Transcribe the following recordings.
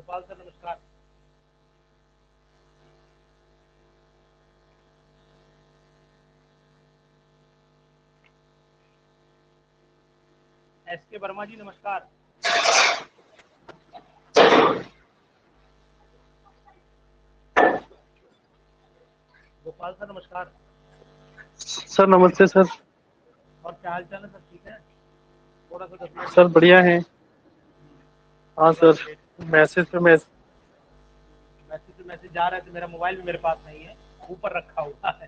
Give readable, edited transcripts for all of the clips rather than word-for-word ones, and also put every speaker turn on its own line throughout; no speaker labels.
Gopal sir नमस्कार। S के वर्मा जी नमस्कार। गोपाल सर नमस्कार।
सर नमस्ते सर।
और क्या हाल चाल है सर, ठीक है? थोड़ा सा 10 मिनट
सर
लेट हो
बढ़िया
गया।
है। हाँ
थोड़ा
सर।
सा लेट।
मैसेज पे मैसेज।
मैसेज जा रहा है तो मेरा मोबाइल भी मेरे पास नहीं है, ऊपर रखा हुआ है।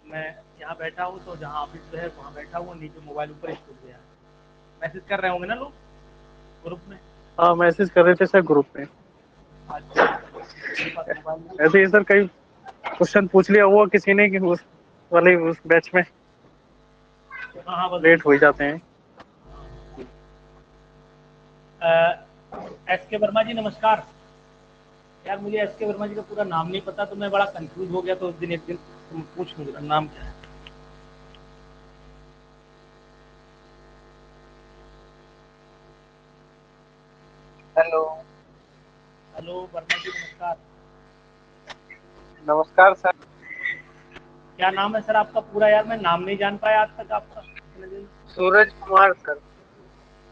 मैं यहाँ बैठा हूँ तो जहाँ ऑफिस जो है वहाँ बैठा हुआ, नीचे मोबाइल ऊपर ही छूट गया है। मैसेज कर रहे होंगे ना लोग ग्रुप में।
हाँ मैसेज कर रहे थे सर ग्रुप में।
अच्छा, मेरे पास मोबाइल नहीं
ऐसे ही सर कई क्वेश्चन पूछ लिया हुआ किसी ने कि उस वाले उस बैच में
है। हाँ हाँ, बस
लेट हो ही
बिल्कुल।
जाते हैं।
एस के वर्मा जी नमस्कार। यार मुझे एस के वर्मा जी का पूरा नाम नहीं पता, तो मैं बड़ा कंफ्यूज हो गया, तो उस दिन एक दिन तुम पूछ लूँ जरा, नाम क्या है?
हेलो।
हेलो वर्मा जी नमस्कार।
नमस्कार सर।
क्या नाम है सर आपका पूरा? यार मैं नाम नहीं जान पाया आज तक आपका इतने दिन।
सूरज कुमार सर।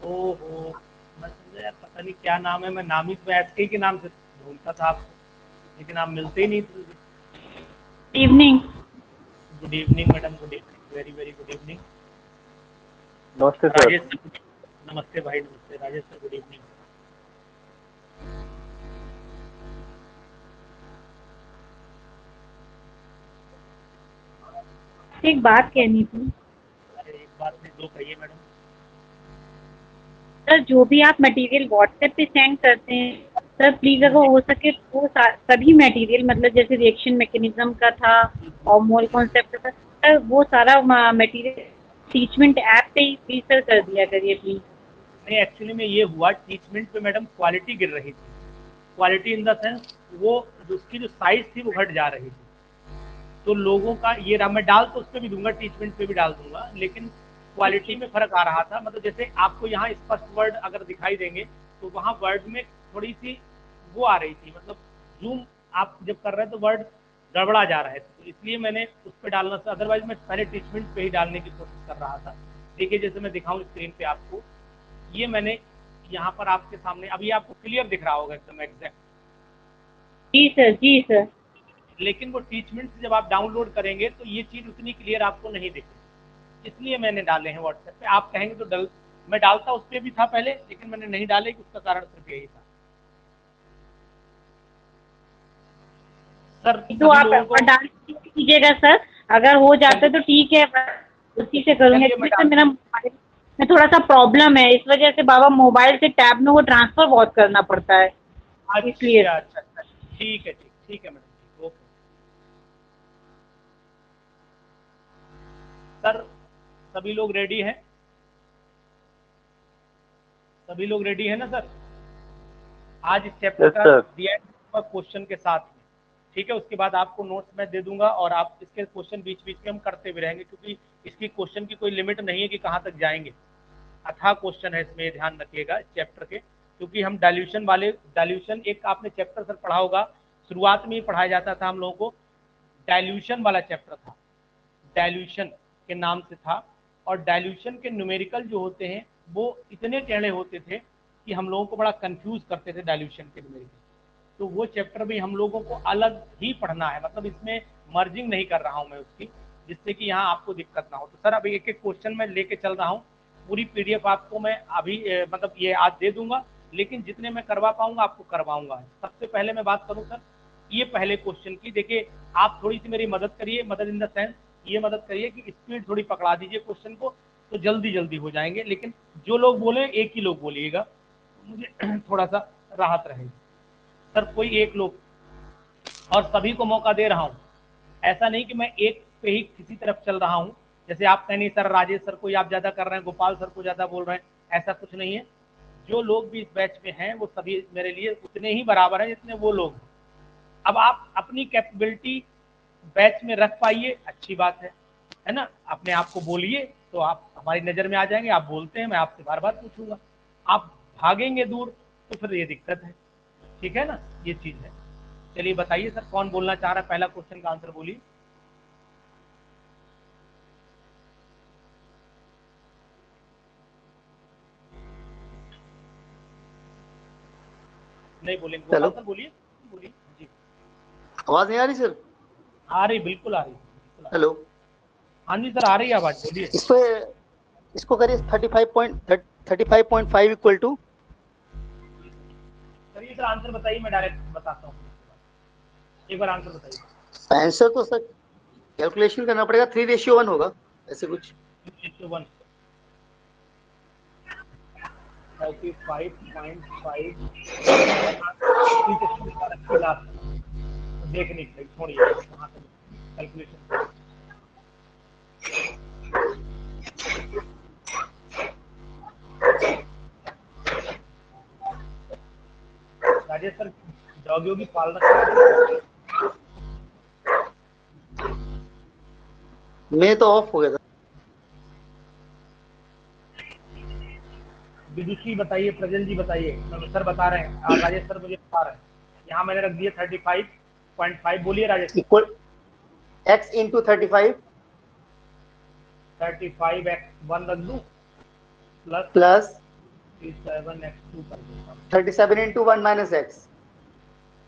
ओहो, मैं समझा यार पता नहीं क्या नाम है। मैं नाम ही तो एस के नाम से ढूंढता था आपको, लेकिन आप मिलते ही नहीं थे।
Evening.
Good evening madam, good evening, very very good evening.
नमस्ते सर।
राजेश सर, नमस्ते भाई, नमस्ते राजेश सर, गुड इवनिंग।
एक बात कहनी थी
अरे एक बात नहीं, दो कहिए मैडम।
सर, जो भी आप मटेरियल व्हाट्सएप पे सेंड करते हैं सर, प्लीज़ अगर हो सके तो वो सभी मटेरियल, मतलब जैसे रिएक्शन मैकेनिज्म का था और मोल कॉन्सेप्ट का था सर, वो सारा मटेरियल टीचमेंट ऐप पे ही प्लीज सर कर दिया करिए प्लीज।
नहीं, एक्चुअली में ये हुआ टीचमेंट पे मैडम, क्वालिटी गिर रही थी। क्वालिटी इन द सेंस वो उसकी जो साइज थी वो घट जा रही थी। तो लोगों का ये रहा, मैं डाल तो उस पर भी दूंगा, टीचमेंट पे भी डाल दूंगा, लेकिन क्वालिटी में फर्क आ रहा था। मतलब जैसे आपको यहाँ स्पष्ट वर्ड अगर दिखाई देंगे तो वहाँ वर्ड में थोड़ी सी वो आ रही थी, मतलब जूम आप जब कर रहे हैं तो वर्ड गड़बड़ा जा रहे थे, तो इसलिए मैंने उस पर डालना था। अदरवाइज मैं पहले टीचमेंट पे ही डालने की कोशिश कर रहा था। देखिए जैसे मैं दिखाऊं स्क्रीन पे आपको, ये मैंने यहाँ पर आपके सामने, अभी आपको क्लियर दिख रहा होगा एकदम एग्जैक्ट।
जी सर, जी सर।
लेकिन वो टीचमेंट से जब आप डाउनलोड करेंगे तो ये चीज़ उतनी क्लियर आपको नहीं दिखेगी, इसलिए मैंने डाले हैं व्हाट्सएप पे। आप कहेंगे तो मैं डालता उस पर भी था पहले, लेकिन मैंने नहीं डाले, उसका कारण सिर्फ यही था सर।
एक दो
सभी
आप
लोगों
और
को
डाल दीजिएगा सर, अगर हो जाता है
चलिए,
तो ठीक है, उसी से करूँगी।
चलिए मैं
एक्चुअली सर
डाल,
मेरा मोबाइल में थोड़ा सा प्रॉब्लम है, इस वजह से बाबा मोबाइल से टैब में वो ट्रांसफर बहुत करना पड़ता है, इसलिए
अच्छा
सर।
अच्छा अच्छा, ठीक है, ठीक, ठीक है मैडम, ठीक, ओके। सर सभी लोग रेडी हैं? सभी लोग रेडी है ना सर? आज इस चैप्टर
यस
का
सर।
दिया है क्वेश्चन के साथ में, ठीक है? उसके बाद आपको नोट्स मैं दे दूंगा, और आप इसके क्वेश्चन बीच बीच में हम करते भी रहेंगे, क्योंकि इसकी क्वेश्चन की कोई लिमिट नहीं है कि कहाँ तक जाएंगे। अथाह क्वेश्चन है इसमें, ध्यान रखिएगा इस चैप्टर के, क्योंकि हम डाइल्यूशन वाले, डाइल्यूशन एक आपने चैप्टर सर पढ़ा होगा, शुरुआत में ही पढ़ाया जाता था हम लोगों को, डाइल्यूशन वाला चैप्टर था, डाइल्यूशन के नाम से था। और डाइल्यूशन के न्यूमेरिकल जो होते हैं वो इतने टेढ़े होते थे कि हम लोगों को बड़ा कंफ्यूज करते थे डाइल्यूशन के न्यूमेरिकल। तो वो चैप्टर भी हम लोगों को अलग ही पढ़ना है, मतलब इसमें मर्जिंग नहीं कर रहा हूँ मैं उसकी, जिससे कि यहाँ आपको दिक्कत ना हो। तो सर अभी एक एक क्वेश्चन मैं लेके चल रहा हूँ, पूरी पीडीएफ आपको मैं अभी मतलब ये आज दे दूंगा, लेकिन जितने मैं करवा पाऊंगा आपको करवाऊंगा। सबसे पहले मैं बात करूँ सर, ये पहले क्वेश्चन की, देखिए आप थोड़ी सी मेरी मदद करिए, मदद इन द सेंस ये मदद करिए कि स्पीड थोड़ी पकड़ा दीजिए क्वेश्चन को, तो जल्दी जल्दी हो जाएंगे। लेकिन जो लोग बोले एक ही लोग बोलिएगा, तो मुझे थोड़ा सा राहत रहेगी। सर कोई एक लोग, और सभी को मौका दे रहा हूँ, ऐसा नहीं कि मैं एक पे ही किसी तरफ चल रहा हूँ। जैसे आप कहें नहीं सर राजेश सर को आप ज़्यादा कर रहे हैं, गोपाल सर को ज़्यादा बोल रहे हैं, ऐसा कुछ नहीं है। जो लोग भी इस बैच में हैं वो सभी मेरे लिए उतने ही बराबर हैं जितने वो लोग हैं। अब आप अपनी कैपेबिलिटी बैच में रख पाइए, अच्छी बात है ना? अपने आप को बोलिए तो आप हमारी नज़र में आ जाएंगे। आप बोलते हैं, मैं आपसे बार बार पूछूंगा, आप भागेंगे दूर तो फिर ये दिक्कत है। ठीक है ना, ये चीज है। चलिए बताइए सर, कौन बोलना चाह रहा है, पहला क्वेश्चन का आंसर बोलिए। नहीं बोलेंगे, गोपाल सर बोलिए, बोलिए जी।
आवाज नहीं आ रही सर?
आ रही, बिल्कुल आ रही, बिल्कुल आ रही।
हेलो,
हाँ जी सर, आ रही है आवाज, बोलिए।
इस पे इसको करिए 35.5 इक्वल टू।
चलिए सर आंसर बताइए, मैं डायरेक्ट बताता हूँ, एक बार आंसर बताइए।
आंसर तो सर कैलकुलेशन करना पड़ेगा, 3:1 होगा ऐसे कुछ।
1 35.5 देखने के लिए छोड़िए वहाँ से कैलकुलेशन। राजेश सर, डॉगी की पाल रखा है?
मैं तो ऑफ हो गया था।
विदुषी बताइए, प्रजल जी बताइए। सर बता रहे हैं और राजेश सर मुझे बता रहे हैं। यहाँ मैंने रख दिया 35.5, बोलिए Rajesh sir.
Equal x into 35
35x1 रख दूं प्लस
प्लस
37x2 कर दूंगा,
37 इंटू 1 माइनस एक्स।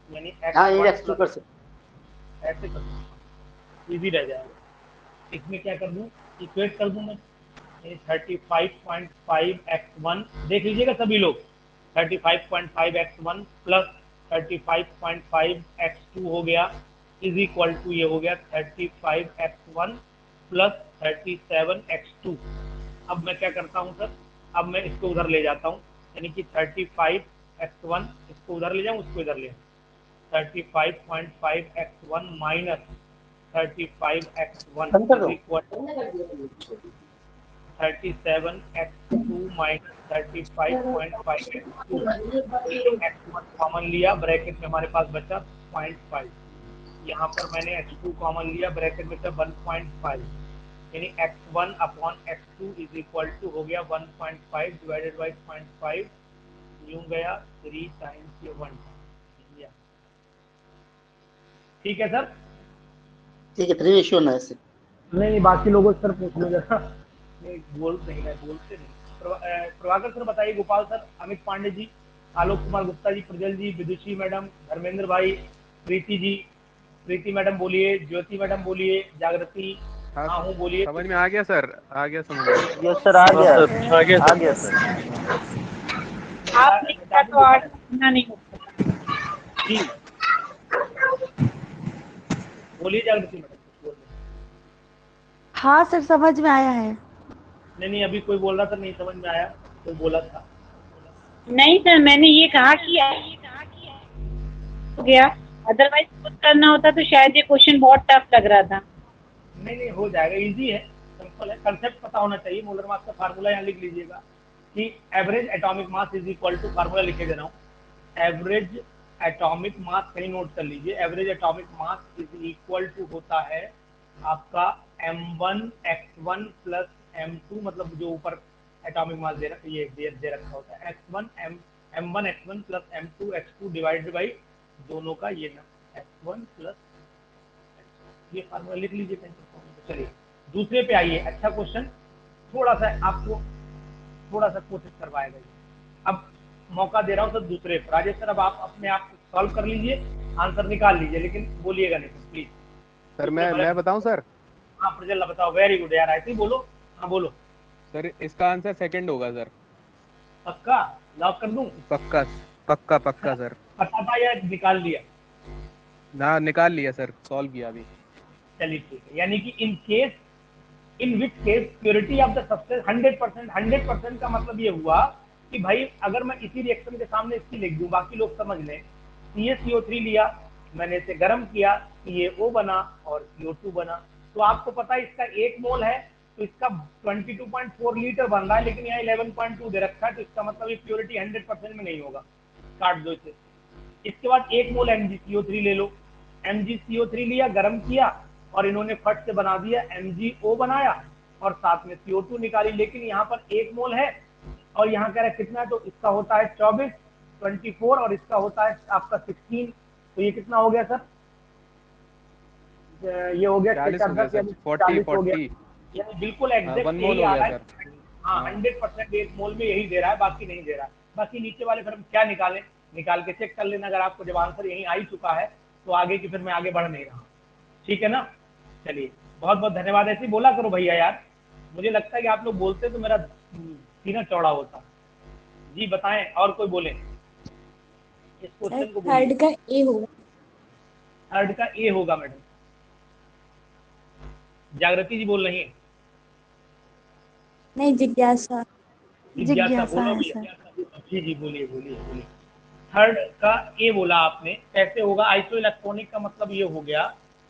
यानी
हाँ, ये
x1
x2 कर
प्लस
सकते।
ऐसे कर दूंगा, इजी रह जाएगा। इसमें क्या कर दूं, इक्वेट कर दूं मैं। 35.5x1 देख लीजिएगा सभी लोग, 35.5x1 प्लस 35.5x2 हो गया, इज इक्वल टू ये हो गया 35x1 प्लस 37x2। अब मैं क्या करता हूँ सर, अब मैं इसको उधर ले जाता हूँ, यानी कि 35x1 इसको उधर ले जाऊँ, उसको इधर ले आऊँ। 35.5x1 माइनस 35x1
अंतर
इज
दो।
Equal 37x2 minus 35.5x2, x1 common लिया, ब्रैकेट में हमारे पास बचा 0.5, यहाँ पर मैंने x2 कॉमन लिया, ब्रैकेट में बचा 1.5, यानी x1 upon x2 is equal to हो गया 1.5 डिवाइडेड बाई 0.5, यूं गया 3 टाइम्स ये 1। ठीक है सर।
ठीक है, 3:1 है ऐसे।
नहीं बाकी लोगों से सर पूछ लो जरा, नहीं बोलते नहीं। प्रभाकर सर बताइए, गोपाल सर, अमित पांडे जी, आलोक कुमार गुप्ता जी, प्रजल जी, विदुषी मैडम, धर्मेंद्र भाई, प्रीति जी, प्रीति मैडम बोलिए, ज्योति मैडम बोलिए, जागृति, हाँ हूँ बोलिए।
समझ में आ गया सर, आ गया समझ में।
यस सर, आ गया
सर आगे
आ गया सर।
आप लिखता तो आठ इतना नहीं होता।
जी बोलिए जागृति मैडम, बोलिए।
हाँ सर, समझ में आया है।
नहीं अभी कोई बोल रहा था नहीं समझ में आया, कोई बोला था।
नहीं सर, मैंने ये कहा कि हो गया, अदरवाइज खुद करना होता तो शायद ये क्वेश्चन बहुत टफ लग रहा था।
नहीं हो जाएगा, इजी है, सिंपल है, कंसेप्ट पता होना चाहिए। मोलर मास का फार्मूला यहाँ लिख लीजिएगा कि average atomic mass is equal to, formula लिखे दे रहा हूँ, एवरेज एटॉमिक मास, कहीं नोट कर लीजिए, average atomic mass is equal to होता है आपका m1x1 प्लस m2, मतलब जो ऊपर एटॉमिक मास दे रखा होता है m1x1 plus m2x2 divided by दोनों का ये ना x1 प्लस, ये फार्मूला लिख लीजिए कहीं। चलिए दूसरे पे आइए, अच्छा क्वेश्चन, थोड़ा सा आपको थोड़ा सा कोशिश करवाएगा ये। अब मौका दे रहा हूँ सर दूसरे पर, राजेश सर अब आप अपने आप सॉल्व कर लीजिए, आंसर निकाल लीजिए, लेकिन बोलिएगा नहीं प्लीज।
सर मैं बताऊं सर?
हाँ प्रज्वल बताओ, वेरी गुड यार, ऐसे ही बोलो, हाँ बोलो।
सर इसका आंसर सेकंड होगा सर।
पक्का लॉक कर दूं?
पक्का पक्का पक्का सर।
पता था या निकाल लिया?
ना निकाल लिया सर, सॉल्व किया अभी।
चलिए ठीक है, यानी कि in which case purity of the substance 100% का मतलब ये हुआ कि भाई अगर मैं इसी रिएक्शन के सामने इसकी लिख दूं, बाकी लोग समझ लें, CaCO3 लिया मैंने, इसे गर्म किया, CaO बना और CO2 बना, तो आपको पता है इसका 1 मोल है तो इसका 22.4 लीटर बन रहा है, लेकिन यहाँ 11.2 दे रखा है, तो इसका मतलब ये प्योरिटी 100% में नहीं होगा, काट दो इसे। इसके बाद 1 मोल MgCO3 ले लो, MgCO3 लिया, गर्म किया और इन्होंने फट से बना दिया MgO बनाया और साथ में CO2 निकाली, लेकिन यहाँ पर 1 मोल है और यहाँ कह रहा है कितना, तो इसका होता है 24, 24 और इसका होता है आपका 16, तो ये कितना हो गया सर? ये हो गया
40 हो गया
6×10
सर,
यानी
40
40 हो गया,
40
यानी बिल्कुल एग्जैक्ट
1 मोल
यही
हो
आ
गया
रहा है।
सर।
हाँ,
हाँ।
100% 1 मोल में यही दे रहा है, बाकी नहीं दे रहा है। बाकी नीचे वाले फिर हम क्या निकालें, निकाल के चेक कर लेना। अगर आपको जब आंसर यहीं आ ही चुका है तो आगे की फिर मैं आगे बढ़ नहीं रहा, ठीक है ना। चलिए, बहुत बहुत धन्यवाद। ऐसे ही बोला करो भैया यार, मुझे लगता है कि आप लोग बोलते तो मेरा सीना चौड़ा होता। जी बताएं, और कोई बोले इस क्वेश्चन को? बोलिए।
थर्ड का ए होगा।
थर्ड का ए होगा मैडम। जागृति जी बोल रही है।
नहीं, जिज्ञासा।
जिज्ञासा
जिज्ञासा
बोलो
है
भैया।
सर।
जी जी बोलिए बोलिए बोलिए। थर्ड का ए बोला आपने, कैसे होगा? आइसो इलेक्ट्रॉनिक का मतलब ये हो गया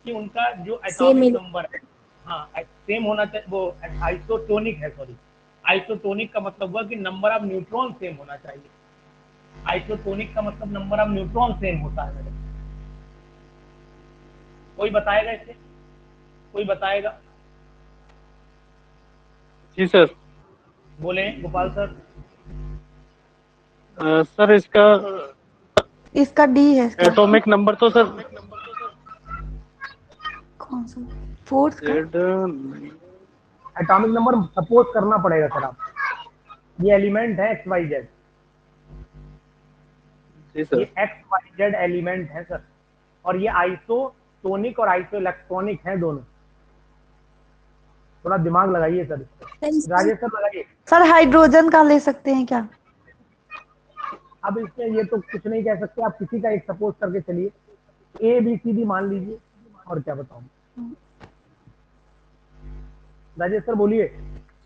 कि उनका जो
सेम
एटॉमिक नंबर है, हाँ सेम होना चाहिए। वो आइसोटोनिक है, सॉरी, आइसोटोनिक का मतलब हुआ कि नंबर ऑफ न्यूट्रॉन सेम होना चाहिए। आइसोटोनिक का मतलब नंबर ऑफ न्यूट्रॉन सेम होता है मैडम। कोई बताएगा इसे? कोई बताएगा?
जी सर।
बोले गोपाल सर।
सर इसका
इसका डी है सर।
एटॉमिक नंबर तो सर
कौन सा? फोर्थ का?
जेड।
एटॉमिक नंबर सपोज करना पड़ेगा सर आप। ये एलिमेंट है एक्स वाई जेड,
जी सर।
ये एक्स वाई जेड एलिमेंट है सर, और ये आइसोटोनिक और आइसो इलेक्ट्रॉनिक है दोनों। थोड़ा दिमाग लगाइए सर इस पे।
सर इसका
राजेश सर लगाइए।
सर हाइड्रोजन का ले सकते हैं क्या?
अब इसमें ये तो कुछ नहीं कह सकते, आप किसी का एक सपोज करके चलिए, ए बी सी डी मान लीजिए, और क्या बताऊं। राजेश सर बोलिए।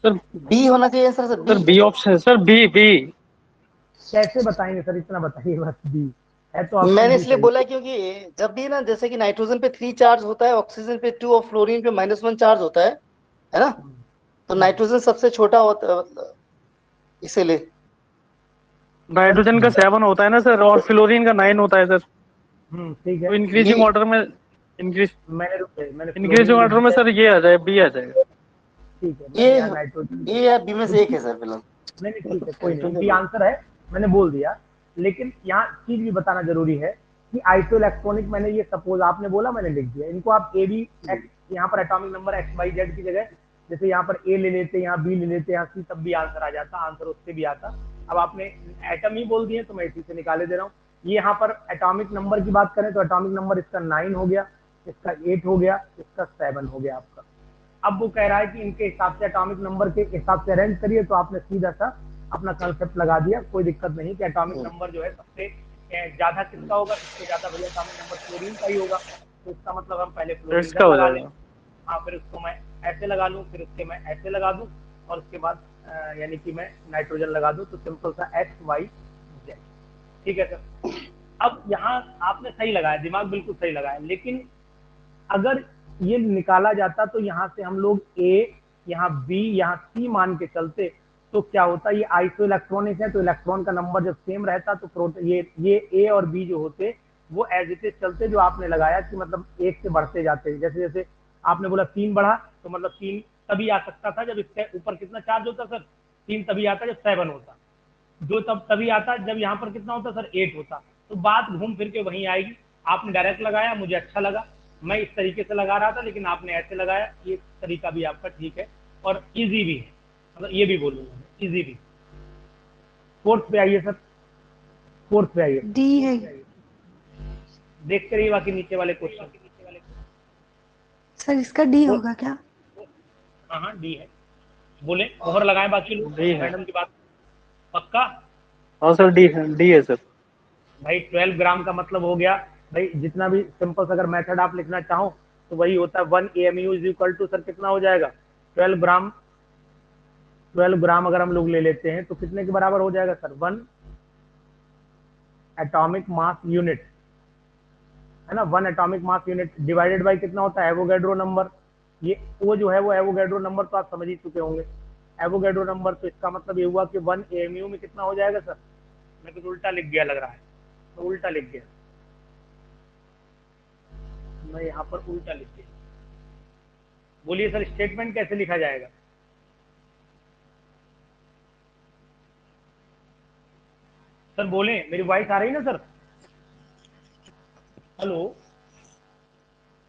सर
बी होना चाहिए sir. Sir
sir
B
B option, sir B B.
कैसे बताएंगे सर, इतना बताइए बस। बी है तो ऑप्शन
मैंने
बी
इसलिए
सही।
बोला क्योंकि जब भी ना, जैसे कि नाइट्रोजन पे 3 चार्ज होता है, ऑक्सीजन पे 2 और फ्लोरीन पे -1 चार्ज होता है ना। तो नाइट्रोजन सबसे छोटा होता है, मतलब इसीलिए।
नाइट्रोजन का 7 होता है ना सर, और फ्लोरीन का 9 होता है सर।
ठीक है।
तो
ये
इंक्रीजिंग ऑर्डर में
मैंने
इंक्रीजिंग
फ्लोरीन लिख
ऑर्डर में
दिया।
सर ये आ जाए, बी आ जाएगा।
ठीक है,
ये
मैंने यहाँ नाइट्रोजन।
ए या बी में से एक है सर फिलहाल।
नहीं नहीं ठीक है, कोई नहीं, बी आंसर है, मैंने बोल दिया। लेकिन यहाँ चीज भी बताना जरूरी है कि आइसो इलेक्ट्रॉनिक, मैंने ये सपोज आपने बोला, मैंने लिख दिया। इनको आप ए बी एक्स, यहाँ पर atomic number X Y Z की जगह जैसे यहाँ पर ए ले लेते, यहाँ बी ले लेते, यहाँ सी, तब भी आंसर आ जाता, आंसर उससे भी आता। अब आपने एटम ही बोल दिए तो मैं इसी से निकाले दे रहा हूँ। ये यहाँ पर एटॉमिक नंबर की बात करें तो एटॉमिक नंबर इसका 9 हो गया, इसका 8 हो गया, इसका 7 हो गया आपका। अब वो कह रहा है कि इनके हिसाब से एटॉमिक नंबर के हिसाब से अरेंज करिए, तो आपने सीधा सा अपना कंसेप्ट लगा दिया, कोई दिक्कत नहीं कि एटॉमिक नंबर जो है सबसे ज्यादा किसका होगा, सबसे ज्यादा भैया एटॉमिक नंबर फ्लोरीन का ही होगा। तो इसका मतलब हम पहले फ्लोरीन
इसका
का
हो
लगा लें।
जाएगा।
हाँ, फिर उसको मैं ऐसे लगा लूँ, फिर उसके मैं ऐसे लगा दूँ, और उसके बाद यानी कि मैं नाइट्रोजन लगा दूँ, तो सिंपल सा एक्स वाई जेड। ठीक है सर। अब यहाँ आपने सही लगाया, दिमाग बिल्कुल सही लगाया, लेकिन अगर ये निकाला जाता तो यहाँ से हम लोग ए, यहाँ बी, यहाँ सी मान के चलते, तो क्या होता, ये आइसो इलेक्ट्रॉनिक है तो इलेक्ट्रॉन का नंबर जब सेम रहता तो प्रोटॉन, ये ए और बी जो होते वो एज इट इज चलते, जो आपने लगाया कि मतलब एक से बढ़ते जाते हैं। जैसे जैसे आपने बोला 3 बढ़ा, तो मतलब 3 तभी आ सकता था जब इसके ऊपर कितना चार्ज होता सर? 3 तभी आता जब 7 होता। जो तभी आता जब यहाँ पर कितना होता सर? 8 होता। तो बात घूम फिर के वहीं आएगी। आपने डायरेक्ट लगाया, मुझे अच्छा लगा, मैं इस तरीके से लगा रहा था, लेकिन आपने ऐसे लगाया, ये तरीका भी आपका ठीक है और इजी भी है, मतलब ये भी बोलूंगा, इजी भी। फोर्थ पे आइए सर, फोर्थ पे आइए।
डी है
देखते रहिए बाकी नीचे वाले क्वेश्चन।
सर, इसका डी होगा क्या?
हाँ हाँ डी है। बोले मोहर लगाए बाकी लोग,
डी है।
मैडम की बात पक्का?
हाँ सर, डी है सर।
भाई 12 ग्राम का मतलब हो गया, भाई जितना भी सिंपल अगर मेथड आप लिखना चाहो तो वही होता है। 1 AMU is equal to sir कितना हो जाएगा? 12 ग्राम। 12 ग्राम अगर हम लोग ले लेते हैं तो कितने के बराबर हो जाएगा सर? 1 एटॉमिक मास यूनिट, है ना। 1 atomic mass unit divided by कितना होता है? Avogadro number. ये वो जो है वो एवोगैड्रो नंबर तो आप समझ ही चुके होंगे, एवोगैड्रो नंबर। तो इसका मतलब ये हुआ कि 1 AMU में कितना हो जाएगा सर? मैं कुछ उल्टा लिख गया लग रहा है, तो उल्टा लिख गया मैं, यहाँ पर उल्टा लिख दिया। बोलिए सर, स्टेटमेंट कैसे लिखा जाएगा? सर बोलें, मेरी वॉइस आ रही है ना सर? हेलो।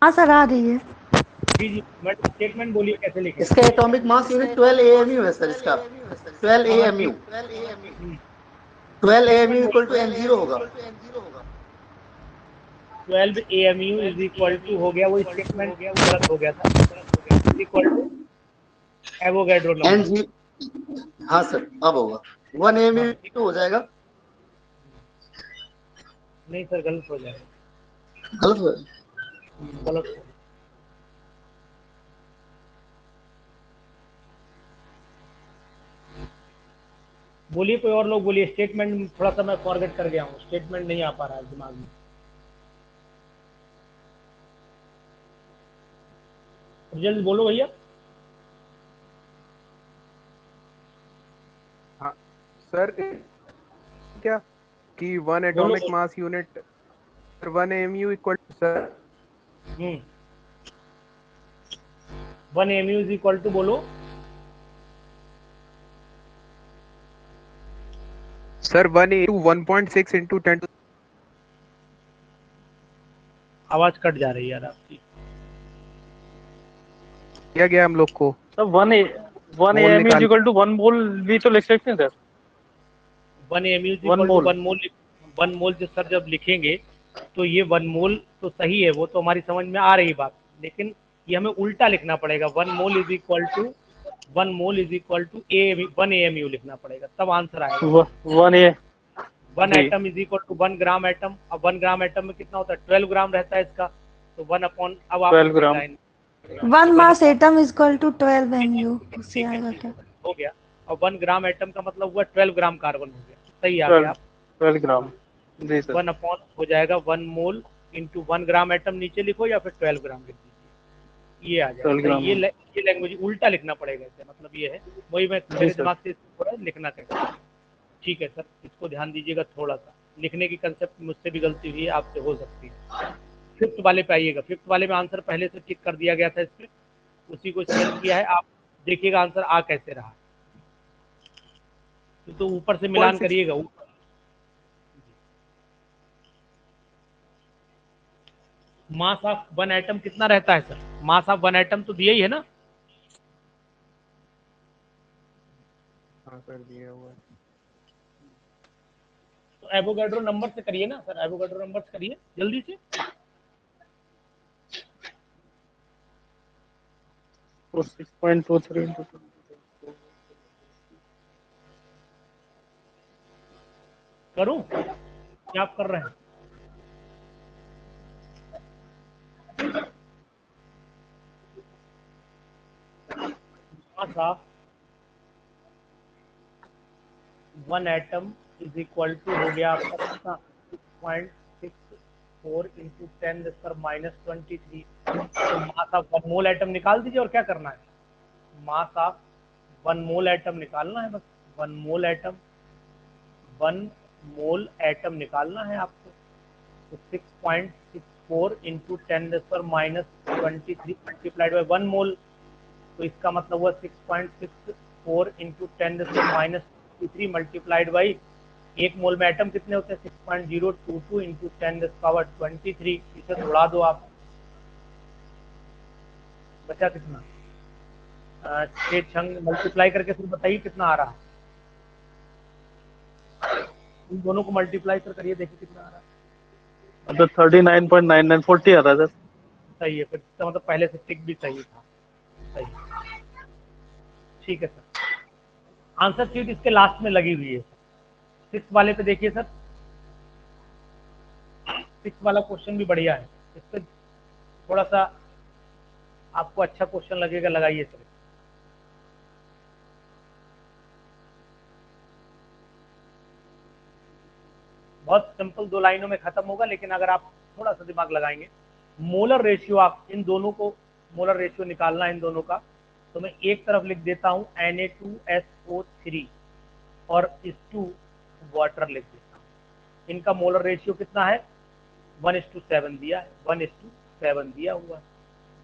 हाँ सर आ रही है।
जी जी, मैडम स्टेटमेंट बोलिए कैसे लिखें?
इसका एटॉमिक मास यूनिट 12 AMU है सर। इसका 12
हाँ,
AMU,
ठीक।
12 AMU
statement
equal to M0 होगा।
12 AMU इज इक्वल टू हो गया, वो स्टेटमेंट गलत हो गया था, is equal to Avogadro number.
NG, हाँ सर अब होगा 1 AMU
हाँ ठीक,
हो जाएगा।
नहीं सर गलत हो जाएगा,
गलत हो
गलत हो। बोलिए, कोई और लोग बोलिए। स्टेटमेंट थोड़ा सा मैं फॉरगेट कर गया हूँ, स्टेटमेंट नहीं आ पा रहा है दिमाग में। जल्दी बोलो भैया।
हाँ सर, क्या कि वन
बोलो
atomic mass unit 1 AMU equal sir
1 AMU is equal to बोलो।
Sir 1 AMU 1.6 into 10।
आवाज कट जा रही है यार आपकी।
दिया गया हम लोग को
सर 1
मोल
AMU
निकाल।
इक्वल टू 1 मोल भी तो लिख सकते हैं sir.
1 AMU is
1
equal to
mole
1 mole. 1 mole जो सर जब लिखेंगे तो ये 1 मोल तो सही है, वो तो हमारी समझ में आ रही बात, लेकिन ये हमें उल्टा लिखना पड़ेगा। 1 mole is equal to 1 mole is equal to 1 AMU लिखना पड़ेगा, तब आंसर आएगा।
1 A
1
G
atom is equal to 1 gram atom. अब 1 ग्राम एटम में कितना होता है? 12 ग्राम रहता है इसका, तो 1 अपॉन, अब आप
12
अपनी
gram.
Line
1
1
mass atom is equal to 12 MU। उससे
ठीक है,
आएगा
ठीक
क्या?
है, हो गया। और 1 ग्राम एटम का मतलब हुआ 12 ग्राम कार्बन हो गया, सही आ गया
12
आप।
12 ग्राम जी सर।
1 अपॉन हो जाएगा 1 मोल इंटू 1 ग्राम एटम नीचे लिखो या फिर 12 ग्राम लिख दीजिए, ये आ जाएगा
12
सही।
ग्राम
ये लैंग्वेज उल्टा लिखना पड़ेगा इसका मतलब ये है, वही मैं
जी
मेरे
सर।
दिमाग से थोड़ा लिखना चाहिए। ठीक है सर, इसको ध्यान दीजिएगा थोड़ा सा, लिखने की कंसेप्ट मुझसे भी गलती हुई है, आपसे हो सकती है। फिफ्थ वाले पे आइएगा। फिफ्थ वाले में आंसर पहले से टिक कर दिया गया था इसमें, उसी को सेलेक्ट किया है। आप देखिएगा आंसर आ कैसे रहा, तो ऊपर से मिलान
0.6
करिएगा। ऊपर मास ऑफ 1 एटम कितना रहता है सर? मास ऑफ 1 एटम तो दिया ही है ना?
हाँ सर दिया हुआ है।
तो एवोगैड्रो नंबर से करिए ना सर, एवोगैड्रो नंबर से करिए जल्दी से।
6.23
करूं क्या आप कर रहे हैं? Mass of 1 atom is equal to हो गया आपका कितना? 6.64 इंटू 10⁻23। तो मास ऑफ 1 मोल एटम निकाल दीजिए, और क्या करना है? मास ऑफ 1 मोल एटम निकालना है बस। 1 मोल एटम, 1 मोल एटम निकालना है आपको। तो 6.64 इंटू 10⁻23 मल्टीप्लाइड बाई 1 मोल, तो इसका मतलब हुआ 6.64 इंटू 10⁻23 मल्टीप्लाइड बाई, एक मोल में एटम कितने होते हैं? 6.022 इंटू 10⁻23। इसे उड़ा दो आप, बचा कितना? 6 छंग मल्टीप्लाई करके फिर बताइए कितना आ रहा है। इन दोनों को मल्टीप्लाई कर करिए, देखिए कितना आ रहा है।
मतलब 39.99 40 आ रहा है सर।
सही है, फिर इसका मतलब पहले से टिक भी सही था। सही, ठीक है सर। आंसर शीट इसके लास्ट में लगी हुई है। 6 वाले पे देखिए सर, 6 वाला क्वेश्चन भी बढ़िया है। इस पे थोड़ा सा आपको अच्छा क्वेश्चन लगेगा, लगाइए सर। बहुत सिंपल 2 लाइनों में खत्म होगा, लेकिन अगर आप थोड़ा सा दिमाग लगाएंगे। मोलर रेशियो, आप इन दोनों को मोलर रेशियो निकालना है इन दोनों का, तो मैं एक तरफ लिख देता हूं Na2SO3 और इस 2 वाटर लिख देता हूं। इनका मोलर रेशियो कितना है? 1:7 दिया है, 1:7 दिया हुआ है।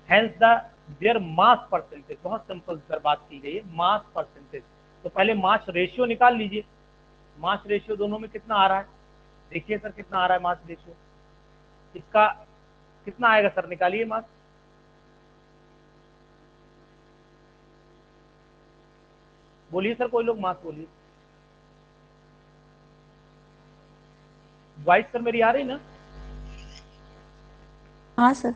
हेंस देयर मास परसेंटेज, बहुत सिंपल सर बात की गई है, मास परसेंटेज। तो पहले मास रेशियो निकाल लीजिए। मास रेशियो दोनों में कितना आ रहा है, देखिए सर कितना आ रहा है मास रेशियो, इसका कितना आएगा सर, निकालिए मास। बोलिए सर, कोई लोग मास बोलिए। वॉइस सर मेरी आ रही ना?
हाँ सर।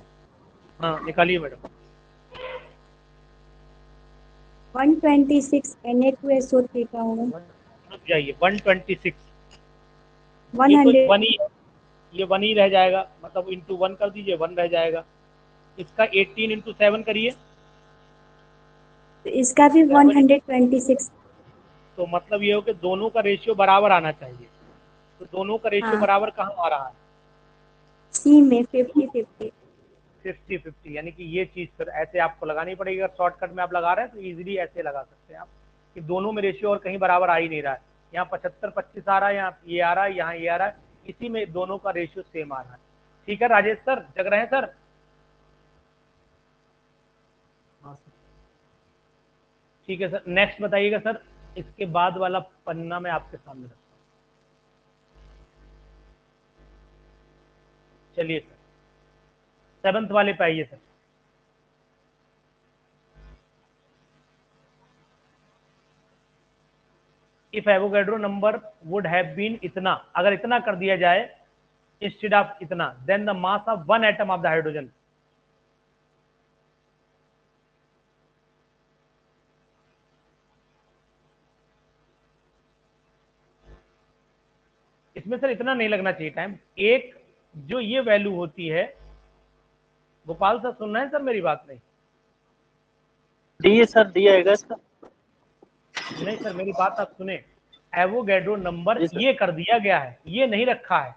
हाँ निकालिए मैडम।
126 Na2SO3 का होगा
रुक जाइए, 126, ये तो
100
वन ही, ये वन ही रह जाएगा, मतलब इंटू वन कर दीजिए, वन रह जाएगा। इसका 18 इंटू 7 करिए,
तो इसका भी 126।
तो मतलब ये हो कि दोनों का रेशियो बराबर आना चाहिए। तो दोनों का रेशियो
हाँ
बराबर कहाँ आ रहा है,
सी में 50-50।
50-50, यानी कि ये चीज फिर ऐसे आपको लगानी पड़ेगी। अगर शॉर्टकट में आप लगा रहे हैं तो इजीली ऐसे लगा सकते हैं आप कि दोनों में रेशियो और कहीं बराबर आ ही नहीं रहा है। यहाँ 75-25 आ रहा है, यहाँ ये आ रहा है, यहाँ ये आ रहा है, इसी में दोनों का रेशियो सेम आ रहा है। ठीक है राजेश सर, जग रहे हैं सर? ठीक है सर, नेक्स्ट बताइएगा सर, इसके बाद वाला पन्ना मैं आपके सामने रखता हूँ। चलिए सर, 7th वाले पे आइए sir. If Avogadro number would have been इतना, अगर इतना कर दिया जाए इंस्टेड ऑफ इतना, then the mass of one atom of the hydrogen. इसमें सर इतना नहीं लगना चाहिए टाइम, एक जो ये वैल्यू होती है, गोपाल सर सुन रहे हैं सर मेरी बात? नहीं
दिए सर, दिया है इसका।
नहीं सर मेरी बात आप सुने, एवोगैड्रो नंबर
जी सर।
ये कर दिया गया है, ये नहीं रखा है।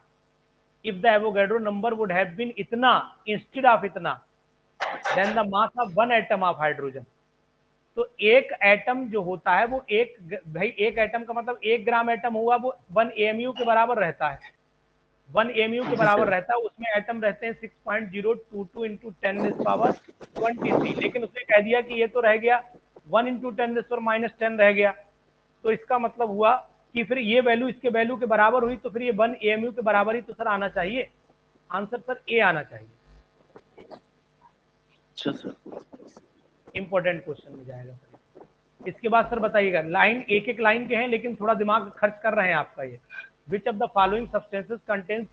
If the Avogadro number would have been इतना इंस्टेड ऑफ इतना, then the mass of one atom of hydrogen. तो एक एटम जो होता है वो एक, भाई एक एटम का मतलब 1 ग्राम एटम हुआ, वो 1 AMU के बराबर रहता है, 1 AMU के बराबर रहता है। उसमें एटम रहते हैं 6.022 इंटू 10⁻23, लेकिन उसने कह दिया कि ये तो रह गया 1 इंटू 10⁻−10 रह गया। तो इसका मतलब हुआ कि फिर ये वैल्यू इसके वैल्यू के बराबर हुई, तो फिर ये 1 AMU के बराबर ही तो सर आना चाहिए। आंसर सर ए आना चाहिए।
अच्छा सर,
इंपॉर्टेंट क्वेश्चन में जाएगा सर। इसके बाद सर बताइएगा, लाइन एक एक लाइन के हैं लेकिन थोड़ा दिमाग खर्च कर रहे हैं आपका ये। Which of the following substances contains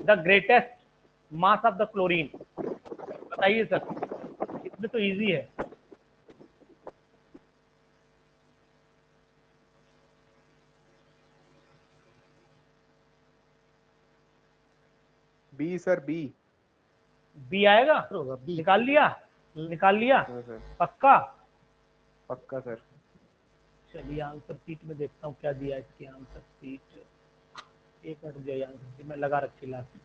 the greatest mass of the chlorine? बताइए सर, इसमें तो इजी है।
B sir, B.
बी आएगा?
होगा बी।
निकाल लिया? निकाल लिया?
हाँ सर,
पक्का?
पक्का सर।
चलिए आंसर शीट में देखता हूँ क्या दिया है इसकी आंसर शीट। एक मिनट दिया आंसर शीट में लगा रखी लास्ट।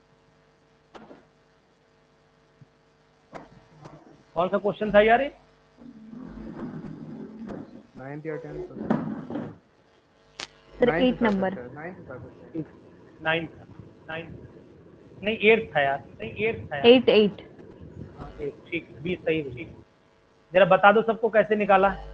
कौन सा क्वेश्चन था यार ये?
9th या 10th
सर 8 नंबर।
9 नहीं 8 था यार, नहीं 8 था यार।
8
हाँ, 8 ठीक, 20 सही है, ठीक। जरा बता दो सबको कैसे निकाला है।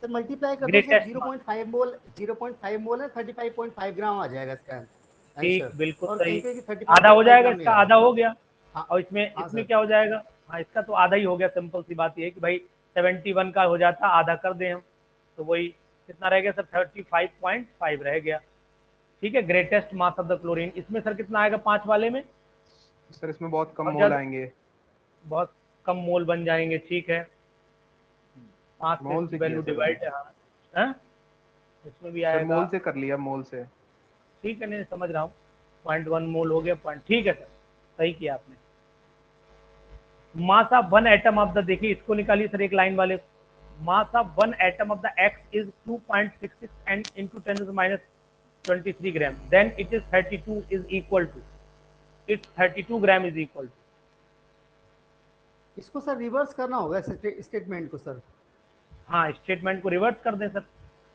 सर मल्टीप्लाई कर दो सर,
Greatest
0.5 मोल, 0.5 मोल है, 35.5 ग्राम आ जाएगा इसका
ठीक,
आंसर।
बिल्कुल
और
सही।
कहीं पे भी
आधा हो
35.5
जाएगा
ग्राम नहीं
इसका,
आ रहा।
आधा हो गया।
हाँ,
और इसमें
हाँ
इसमें
सर।
क्या हो जाएगा? हाँ इसका तो आधा ही हो गया, सिंपल सी बात ये है कि भाई 71 का हो जाता, आधा कर दें हम तो वही कितना रह गया सर, 35.5 रह गया। ठीक है, greatest mass of the chlorine. इसमें सर कितना आएगा 5 वाले में?
सर इसमें बहुत कम
और
मोल
ज्यादा-
आएंगे।
बहुत कम मोल बन जाएंगे, ठीक है। 5
मोल
से
से
वैल्यू
किया सर
डिवाइड है, हाँ इसमें भी
सर,
आएगा।
मोल से कर लिया, मोल से।
ठीक है, नहीं समझ रहा हूँ। 0.1 मोल हो गया, पॉइंट, ठीक है सर, सही किया आपने। Mass of one atom of the, देखिए इसको निकालिए सर एक लाइन वाले। Mass of one atom of the X is 2.66 and into 10⁻23 gram, then it is 32 is equal to, it's 32 gram is equal to.
इसको sir reverse करना होगा statement को sir.
हाँ स्टेटमेंट को रिवर्स कर दें सर,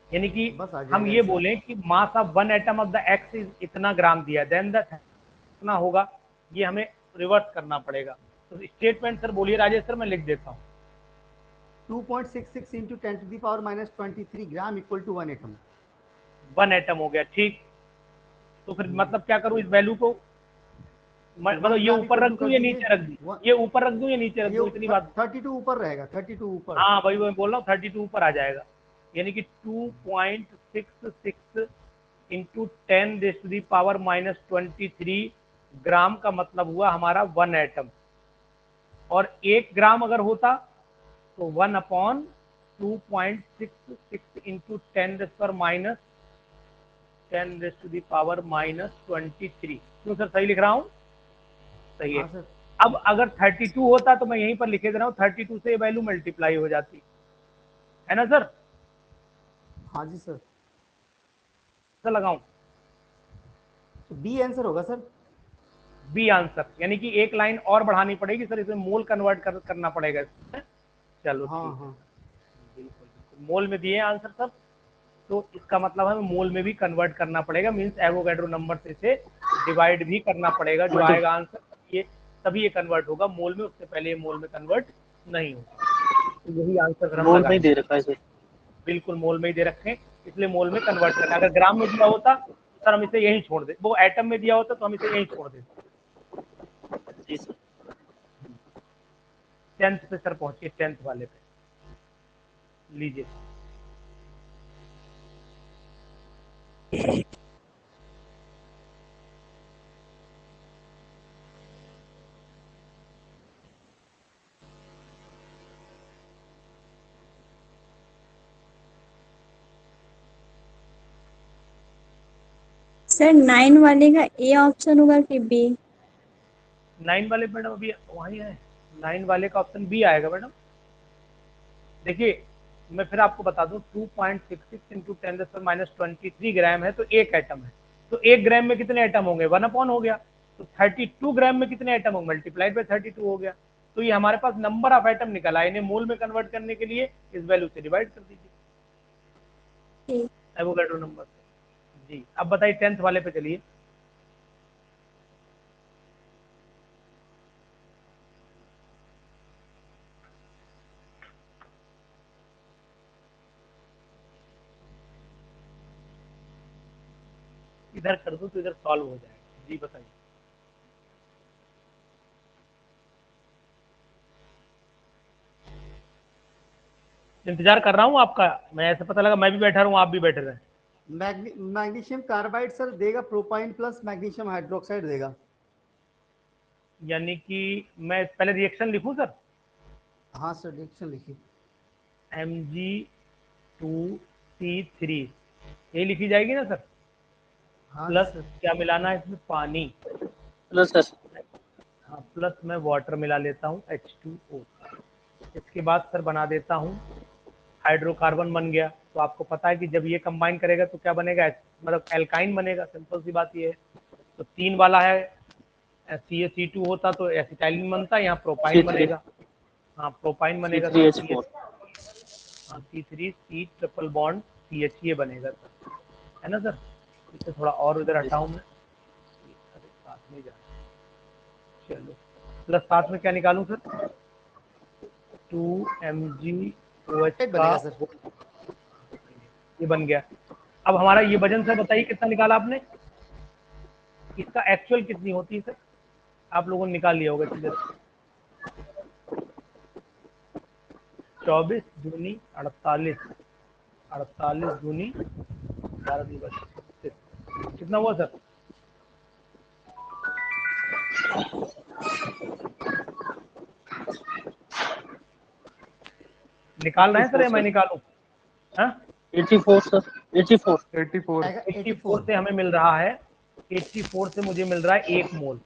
यानी कि
बस आ
हम
जाएगा
ये
ऐसा।
बोलें कि मास of one atom of the X is इतना ग्राम दिया, देन द इतना होगा, ये हमें रिवर्स करना पड़ेगा। तो स्टेटमेंट सर बोलिए राजेश सर, मैं लिख देता हूँ।
2.66 into 10 to the power minus 23 gram equal to 1 atom.
1 atom हो गया, ठीक। तो फिर मतलब क्या करूं इस वैल्यू को, मतलब ये ऊपर रख दूं या नीचे रख दूं, ये ऊपर रख दूं या नीचे रख दूं, इतनी बात।
32 ऊपर रहेगा, 32 ऊपर।
हाँ भाई मैं बोल रहा हूँ 32 ऊपर आ जाएगा, यानी कि 2.66 into 10 raise to the power minus 23 gram का मतलब हुआ हमारा 1 एटम। और 1 ग्राम अगर होता तो 1 अपॉन 2.66 इंटू 10 रेज़ पर minus 10 raise to the power minus 23। क्यों सर सही लिख रहा हूँ? सही है।
हाँ सर।
अब अगर 32 होता तो मैं यहीं पर लिखे दे रहा हूँ, 32 से ये वैल्यू मल्टीप्लाई हो जाती है ना सर?
हाँ जी सर।
सर लगाऊं?
तो बी आंसर होगा सर।
बी आंसर, यानी कि एक लाइन और बढ़ानी पड़ेगी सर, इसमें मोल कन्वर्ट करना पड़ेगा इसमें। चलो
हाँ
ठीक,
हाँ
बिल्कुल बिल्कुल मोल में दिए आंसर सब, तो इसका मतलब हमें मोल में भी कन्वर्ट करना पड़ेगा, मींस एवोगैड्रो नंबर से इसे डिवाइड भी करना पड़ेगा, जो आएगा आंसर ये तभी ये कन्वर्ट होगा मोल में, उससे पहले ये मोल में कन्वर्ट नहीं होगा। तो यही आंसर हम
मोल
लगा
में ही दे रखा है सर।
बिल्कुल मोल में ही दे रखे हैं, इसलिए मोल में कन्वर्ट करना। अगर ग्राम में दिया होता तो सर हम इसे यहीं छोड़ दे, वो एटम में दिया होता तो हम इसे यहीं छोड़ देते।
जी सर।
10th पे सर पहुंचिए, 10th वाले पे लीजिए।
सर 9 वाले का ए ऑप्शन होगा कि बी?
9 वाले मैडम अभी वहीं है, 9 वाले का ऑप्शन बी आएगा मैडम। देखिए मैं फिर आपको बता दूं, 2.66 इंटू 10 माइनस 23 ग्राम है तो एक एटम है, तो 1 ग्राम में कितने एटम होंगे? 1 अपॉन हो गया, तो 32 ग्राम में कितने एटम होंगे? मल्टीप्लाइड बाय 32 हो गया। तो ये हमारे पास नंबर ऑफ एटम निकला, इन्हें मोल में कन्वर्ट करने के लिए इस वैल्यू से डिवाइड कर दीजिए
ठीक।
एवोगैड्रो नंबर से। जी अब बताइए 10th वाले पे चलिए। इधर कर दूं तो इधर सॉल्व हो जाएगा। जी बताइए। इंतजार कर रहा हूँ आपका, मैं ऐसे पता लगा मैं भी बैठा रहूँ आप भी बैठे रहे।
मैग्नीशियम कार्बाइड सर देगा प्रोपाइन प्लस मैग्नीशियम हाइड्रोक्साइड देगा।
यानी कि मैं पहले रिएक्शन लिखूं सर?
हाँ सर रिएक्शन लिखिए।
Mg2C3 यही लिखी जाएगी ना सर?
हाँ
प्लस
सर।
क्या मिलाना है इसमें? पानी।
Plus sir.
हाँ प्लस मैं वाटर मिला लेता हूँ H2O। इसके बाद सर बना देता हूँ हाइड्रोकार्बन बन गया। तो आपको पता है कि जब ये कंबाइन करेगा तो क्या बनेगा, मतलब एल्काइन बनेगा, सिंपल सी बात ये है। तो 3 वाला है, CaC2 होता तो एसिटाइलिन बनता, यहाँ प्रोपाइन
C3
बनेगा। हाँ प्रोपाइन बनेगा सर,
C3H4।
हाँ C3C ट्रिपल बॉन्ड CHA बनेगा सर, है ना सर? इसे थोड़ा और उधर हटाऊं मैं, अरे साथ में जा, चलो प्लस साथ में क्या निकालूं सर? 2MgOH का
बनेगा सर।
ये बन गया। अब हमारा ये वजन सर बताइए कितना निकाला आपने? इसका एक्चुअल कितनी होती है सर? आप लोगों ने निकाल लिया होगा सीधे। 24 दूनी 48, 48 दूनी 12 कितना हुआ सर? निकाल रहे हैं सर या मैं निकालूं? हाँ
84 सर। 84।
84।
84 से हमें मिल रहा है, 84 से मुझे मिल रहा है 1 मोल,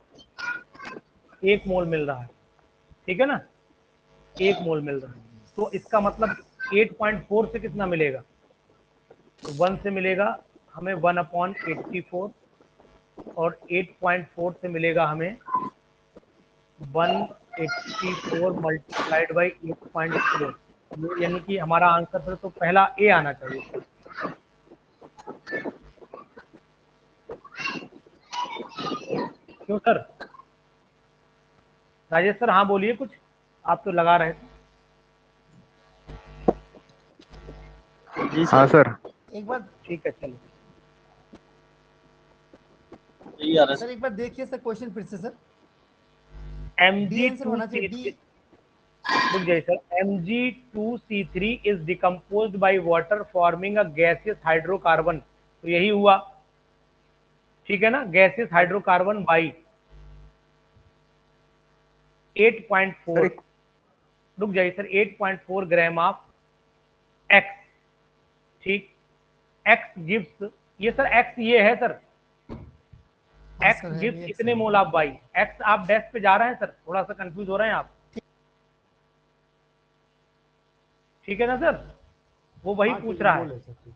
1 मोल मिल रहा है, ठीक है ना? 1 मोल मिल रहा है, तो इसका मतलब 8.4 से कितना मिलेगा? तो 1 से मिलेगा हमें 1/84, और 8.4 से मिलेगा हमें 184 मल्टीप्लाइड बाई 8.4, यानी कि हमारा आंसर फिर तो पहला ए आना चाहिए। क्यों सर? राजेश सर हाँ बोलिए कुछ, आप तो लगा रहे थे।
जी
हाँ
सर।
सर।
एक बार
ठीक है चलो।
यही आ रहा है
सर,
सर।
एक बार देखिए सर क्वेश्चन फिर से सर। डी आंसर होना चाहिए, डी।
Mg2C3 रुक जाइए sir. Mg2C3 is decomposed by water forming a gaseous hydrocarbon, तो यही हुआ, ठीक है ना, गैसियस हाइड्रोकार्बन बाई 8.4,
सर एक
रुक जाइए सर, 8.4 ग्राम ऑफ एक्स, ठीक, एक्स गिव्स, ये सर एक्स ये है सर,
हाँ
एक्स
सर, है
गिव्स
भी एक
इतने
sir.
Mole of by, x आप डैश पे जा रहे हैं सर, थोड़ा सा कंफ्यूज हो रहे हैं आप, ठीक है ना सर, वो वही
हाँ,
पूछ
ठीक
रहा
बोले
है।
सर, ठीक।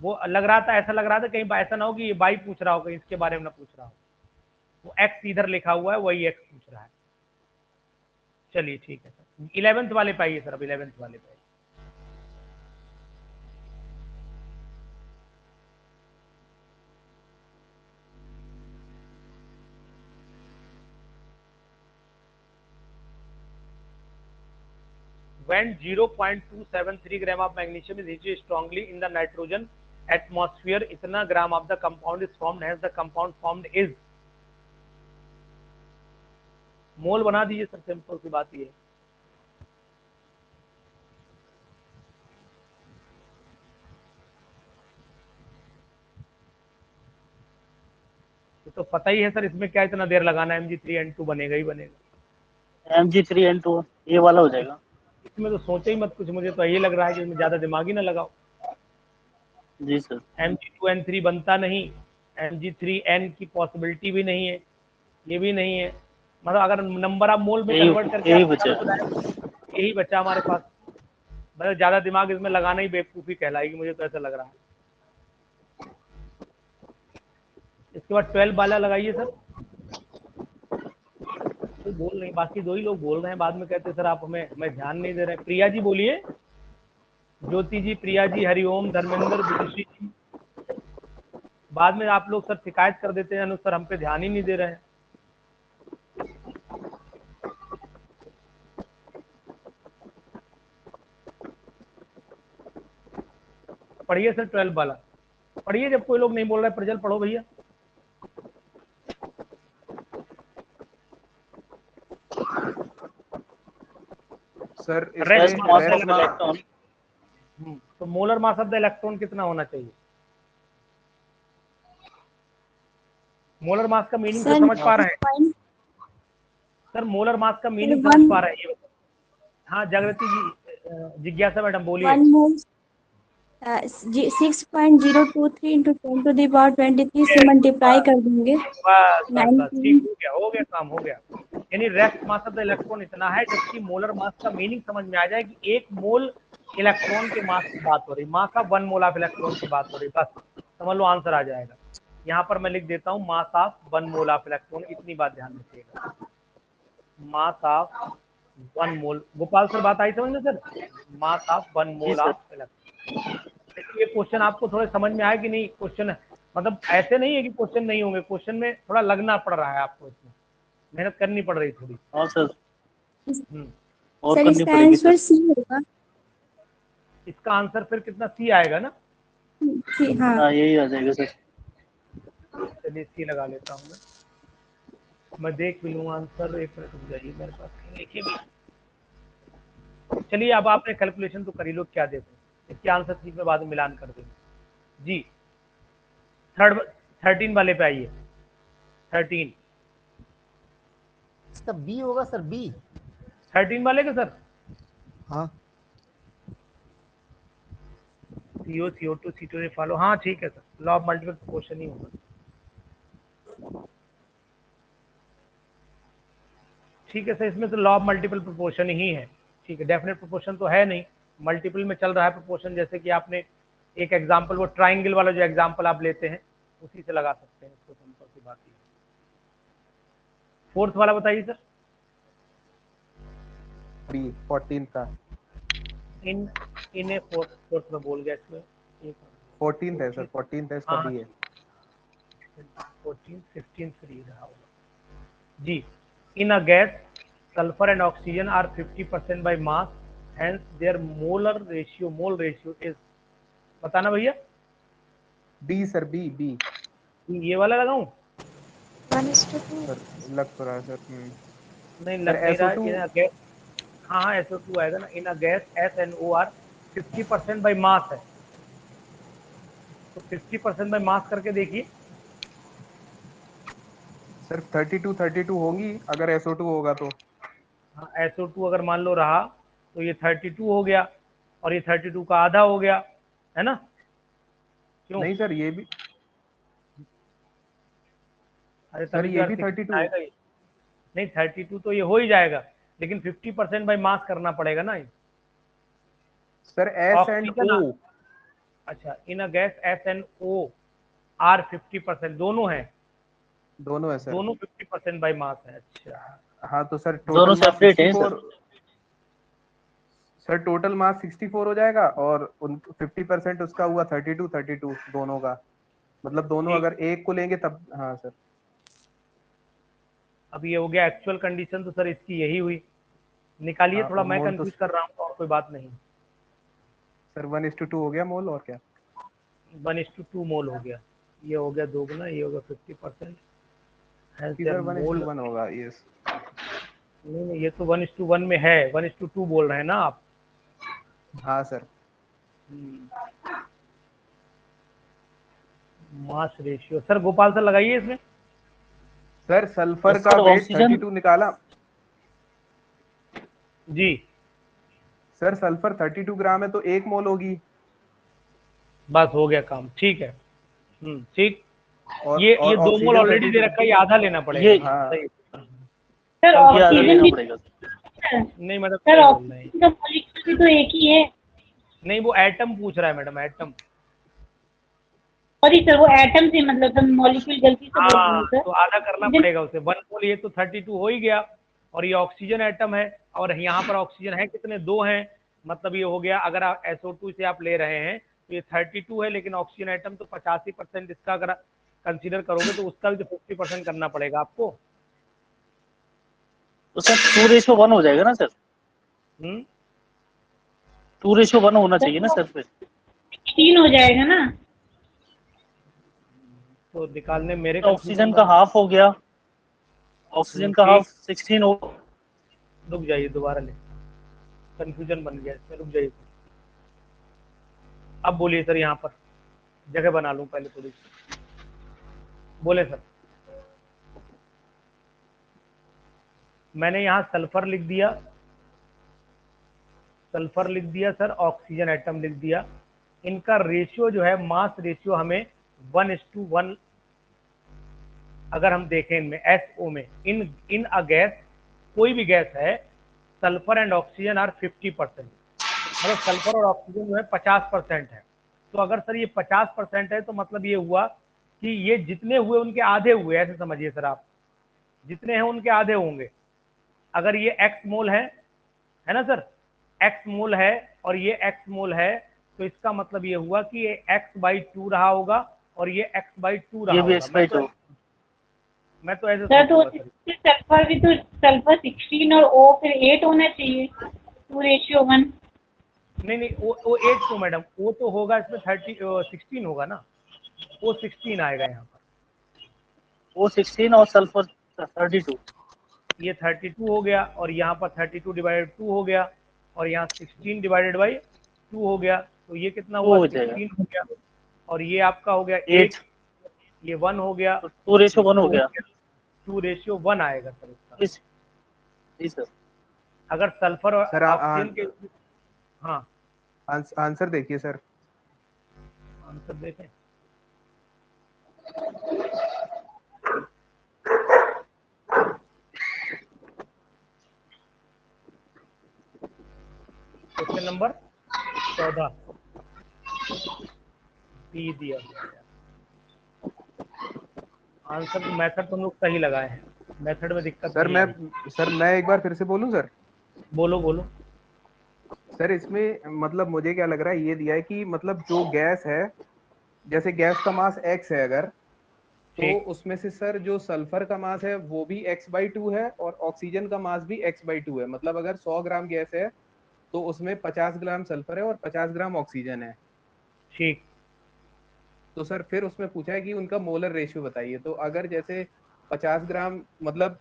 वो लग रहा था, ऐसा लग रहा था कहीं ऐसा ना हो कि ये बाई पूछ रहा हो, कहीं इसके बारे में ना पूछ रहा हो, वो एक्स इधर लिखा हुआ है, वही एक्स पूछ रहा है। चलिए ठीक है सर, 11th वाले पे आइए सर, अब 11th वाले पे आइए। When 0.273 gram of magnesium is heated strongly in the nitrogen atmosphere, इतना gram of the compound is formed, hence the compound formed is, मोल बना दीजिए सर, सिंपल सी बात ये है। तो पता ही है सर, इसमें क्या इतना देर लगाना है, Mg3N2 बनेगा ही बनेगा।
Mg3N2 ये वाला हो जाएगा।
इसमें तो सोचे ही मत कुछ, मुझे तो ये लग रहा है कि इसमें ज्यादा दिमाग ही ना लगाओ।
जी सर।
Mg2N3 बनता नहीं, Mg3N की पॉसिबिलिटी भी नहीं है, ये भी नहीं है, मतलब अगर नंबर ऑफ मोल में कन्वर्ट करके
यही
आप
बचा।
यही बचा हमारे पास, मतलब ज्यादा दिमाग इसमें लगाना ही बेवकूफी कहलाएगी, मुझे तो ऐसा लग रहा है। इसके बाद 12 वाला लगाइए सर। कोई बोल नहीं, बाकी दो ही लोग बोल रहे हैं, बाद में कहते सर आप हमें ध्यान नहीं दे रहे हैं। प्रिया जी बोलिए, ज्योति जी, प्रिया जी, हरिओम, धर्मेंद्र, विदुषी जी, बाद में आप लोग सर शिकायत कर देते हैं, सर हम पे ध्यान ही नहीं दे रहे हैं। पढ़िए सर 12 वाला, पढ़िए, जब कोई लोग नहीं बोल रहे प्रजल पढ़ो भैया।
सर
रेस्ट
इसमें
mass of
rest
the electron, तो molar mass of the electron कितना होना चाहिए? मोलर मास का मीनिंग तो
सर
समझ पा रहे हैं
पॉइंट
सर, मोलर मास का मीनिंग समझ
वन
पा रहे हैं ये? हाँ जागृति जी, जिज्ञासा मैडम बोलिए।
1 मोल 6.023 इंटू 10⁻23 से मल्टीप्लाई कर देंगे
बस ठीक,
19।
हो गया काम, हो गया। यानी rest mass of the electron इतना है, जबकि मोलर मास का मीनिंग समझ में आ जाए कि 1 मोल इलेक्ट्रॉन के मास की बात हो रही, मास ऑफ 1 मोल ऑफ इलेक्ट्रॉन की बात हो रही, बस समझ लो आंसर आ जाएगा। यहाँ पर मैं लिख देता हूँ मास ऑफ 1 मोल ऑफ इलेक्ट्रॉन, इतनी बात ध्यान रखिएगा, मास ऑफ 1 मोल। गोपाल सर बात आई समझ में sir, mass of 1 mole of electron. ये क्वेश्चन आपको थोड़े समझ में आया कि नहीं? क्वेश्चन मतलब ऐसे नहीं है कि क्वेश्चन नहीं होंगे, क्वेश्चन में थोड़ा लगना पड़ रहा है आपको, इसमें मेहनत करनी पड़ रही थोड़ी।
हाँ सर, और
सर
करनी
इसका
पड़ेगी
आंसर
सर।
सी होगा।
इसका आंसर फिर कितना, सी आएगा ना?
सी, हाँ।
हाँ यही आ जाएगा सर।
चलिए सी लगा लेता हूँ मैं देख भी लूँ आंसर, एक मिनट रुक जाइए, मेरे पास देखिए भी। चलिए अब आपने कैलकुलेशन तो कर ही लो, क्या देखो इसके आंसर ठीक में बाद में मिलान कर देंगे जी। 13 वाले पे आइए, 13
इसका बी होगा सर, बी।
13 वाले का सर,
हाँ।
CO CO2 C2 फॉलो, हाँ ठीक है sir, law of multiple proportion ही होगा। ठीक है सर, इसमें तो लॉ ऑफ मल्टीपल प्रोपोर्शन ही है, ठीक है, डेफिनेट प्रोपोर्शन तो है नहीं, मल्टीपल में चल रहा है प्रोपोर्शन। जैसे कि आपने एक एग्जांपल, वो ट्राइंगल वाला जो एग्जांपल आप लेते हैं उसी से लगा सकते हैं इसको, सिंपल सी बात है। 4th वाला बताइए सर।
बी 14 था,
इन इन ए फोर्थ में बोल गया इसमें,
14 है सर, 14 है इसका
हाँ
बी है।
14 15 फ्री रहा होगा जी। In a gas sulphur and oxygen are 50% by mass, hence their mole ratio is बताना भैया।
बी सर, बी बी
ये वाला लगाऊं?
1:2।
सर, लग तो रहा है सर।
नहीं
सर
लग नहीं रहा
SO2
है गैस। हाँ हाँ SO2 आएगा ना। In a gas SNOR 50% by mass है, तो 50% बाई मास करके देखिए।
सर 32 होंगी अगर SO2 होगा तो।
हाँ SO2 अगर मान लो रहा तो ये 32 हो गया, और ये 32 का आधा हो गया, है ना? क्यों?
नहीं सर, ये भी
अरे
सर,
तभी तो
ये
यार
भी
16
32।
आएगा ये। नहीं 32 तो ये हो ही जाएगा, लेकिन 50% बाई मास करना पड़ेगा ना।
Sir S and
oxygen,
O।
अच्छा इन अ गैस SNO R 50%, दोनों हैं,
दोनों है सर।
दोनों 50% बाई मास है। अच्छा
हाँ तो सर
दोनों
टोटल मास
सेपरेट हैं
64। सर टोटल मास 64 हो जाएगा, और 50% उसका हुआ 32 दोनों का। मतलब दोनों
ठीक।
अगर एक को लेंगे तब। हाँ सर।
अब ये हो गया एक्चुअल कंडीशन, तो सर इसकी यही हुई। निकालिए
हाँ,
थोड़ा,
और
मैं
मोल तो
कंफ्यूज कर रहा हूँ, और कोई बात नहीं।
सर 1:2 हो गया मोल, और क्या।
1:2 मोल हो गया। ये हो गया दोगुना, ये हो गया 50%।
जी
सर
सर,
मोल
1:1 होगा ये।
नहीं नहीं, ये तो 1:1 में है, 1:2 बोल रहे हैं ना आप?
हाँ sir.
Mass ratio sir Gopal sir लगाइए इसमें।
सर सल्फर का
सर
वेट
ऑक्सीजन
32 निकाला।
जी
सर सल्फर 32 ग्राम है तो 1 मोल होगी।
बस हो गया काम, ठीक है। ठीक।
और
ये 2 मोल
ऑक्सीजन
ऑलरेडी दे
32।
रखा है, ये आधा लेना पड़ेगा।
ये
हाँ
सही।
सर
ये आधा
ऑक्सीजन
लेना
भी
पड़ेगा।
नहीं मैडम
सर
सही बोल रहे हैं।
ऑक्सीजन का मॉलिक्यूल भी तो एक ही है।
नहीं वो एटम पूछ रहा है मैडम, एटम।
सॉरी सर, वो एटम से मतलब था, मॉलिक्यूल गलती से बोल रहा
हाँ
हूँ सर।
तो आधा करना पड़ेगा उसे। 1 मोल ये तो 32 हो ही गया, और ये ऑक्सीजन एटम है, और यहाँ पर ऑक्सीजन है कितने? 2 हैं। मतलब ये हो गया, अगर आप SO2 से आप ले रहे हैं तो ये 32 है, लेकिन ऑक्सीजन एटम तो 85% इसका अगर कंसीडर करोगे तो उसका भी तो 50% करना पड़ेगा आपको।
तो सर 2:1 हो जाएगा ना सर? 2:1 होना चाहिए ना सर फिर।
3 हो जाएगा ना।
तो निकालने मेरे
ऑक्सीजन
कंफ्यूजन
का हाफ हो गया, ऑक्सीजन का हाफ
ठीक।
16 हो।
रुक जाइए, दोबारा ले, कंफ्यूजन बन गया इसमें, रुक जाइए। अब बोलिए सर, यहाँ पर जगह बना लूँ पहले थोड़ी सी। बोले सर। मैंने यहाँ सल्फर लिख दिया, सल्फर लिख दिया सर, ऑक्सीजन एटम लिख दिया। इनका रेशियो जो है, मास रेशियो हमें 1:1 अगर हम देखें इनमें SO में, इन अ गैस, कोई भी गैस है, सल्फर एंड ऑक्सीजन आर 50%। मतलब सल्फर और ऑक्सीजन जो है 50% है। तो अगर सर ये 50% है तो मतलब ये हुआ कि ये जितने हुए उनके आधे हुए, ऐसे समझिए सर आप। जितने हैं उनके आधे होंगे। अगर ये x मोल है ना सर? x मोल है और ये x मोल है, तो इसका मतलब ये हुआ कि ये x/2 रहा होगा और ये x/2 रहा
ये भी
होगा।
X/2।
मैं तो ऐसे
सर तो
सोचूंगा सर।
सल्फर भी तो, सल्फर 16 और O फिर 8 होना चाहिए, 2:1।
नहीं नहीं, वो 8 तो मैडम, वो तो होगा इसमें 16 होगा ना, वो 16 आएगा यहाँ पर।
वो 16 और सल्फर 32।
ये 32 हो गया, और यहाँ पर 32/2 हो गया, और यहाँ 16/2 हो गया, तो ये कितना
वो
हुआ?
हो जाएगा
16 हो गया, और ये आपका हो गया
8।
8, ये 1 हो गया,
तो
ये
2:1
2
हो
हो
गया।
गया, 2:1 आएगा सर इसका।
जी सर।
अगर सल्फर और
सर
ऑक्सीजन के, हाँ
आंसर देखिए सर।
आंसर देखें। क्वेश्चन नंबर 14 बी दिया गया है। आंसर तो, मेथड तुम लोग सही लगाए हैं, मेथड में दिक्कत
सर
नहीं
मैं
आई।
सर मैं एक बार फिर से बोलूं सर।
बोलो बोलो।
सर इसमें मतलब मुझे क्या लग रहा है, ये दिया है कि मतलब जो गैस है, जैसे गैस का मास x है अगर, तो
ठीक।
उसमें से सर जो सल्फर का मास है वो भी x/2 है, और ऑक्सीजन का मास भी x/2 है। मतलब अगर 100 ग्राम गैस है तो उसमें 50 ग्राम सल्फर है और 50 ग्राम ऑक्सीजन है।
ठीक।
तो सर फिर उसमें पूछा है कि उनका मोलर रेशियो बताइए। तो अगर जैसे 50 ग्राम मतलब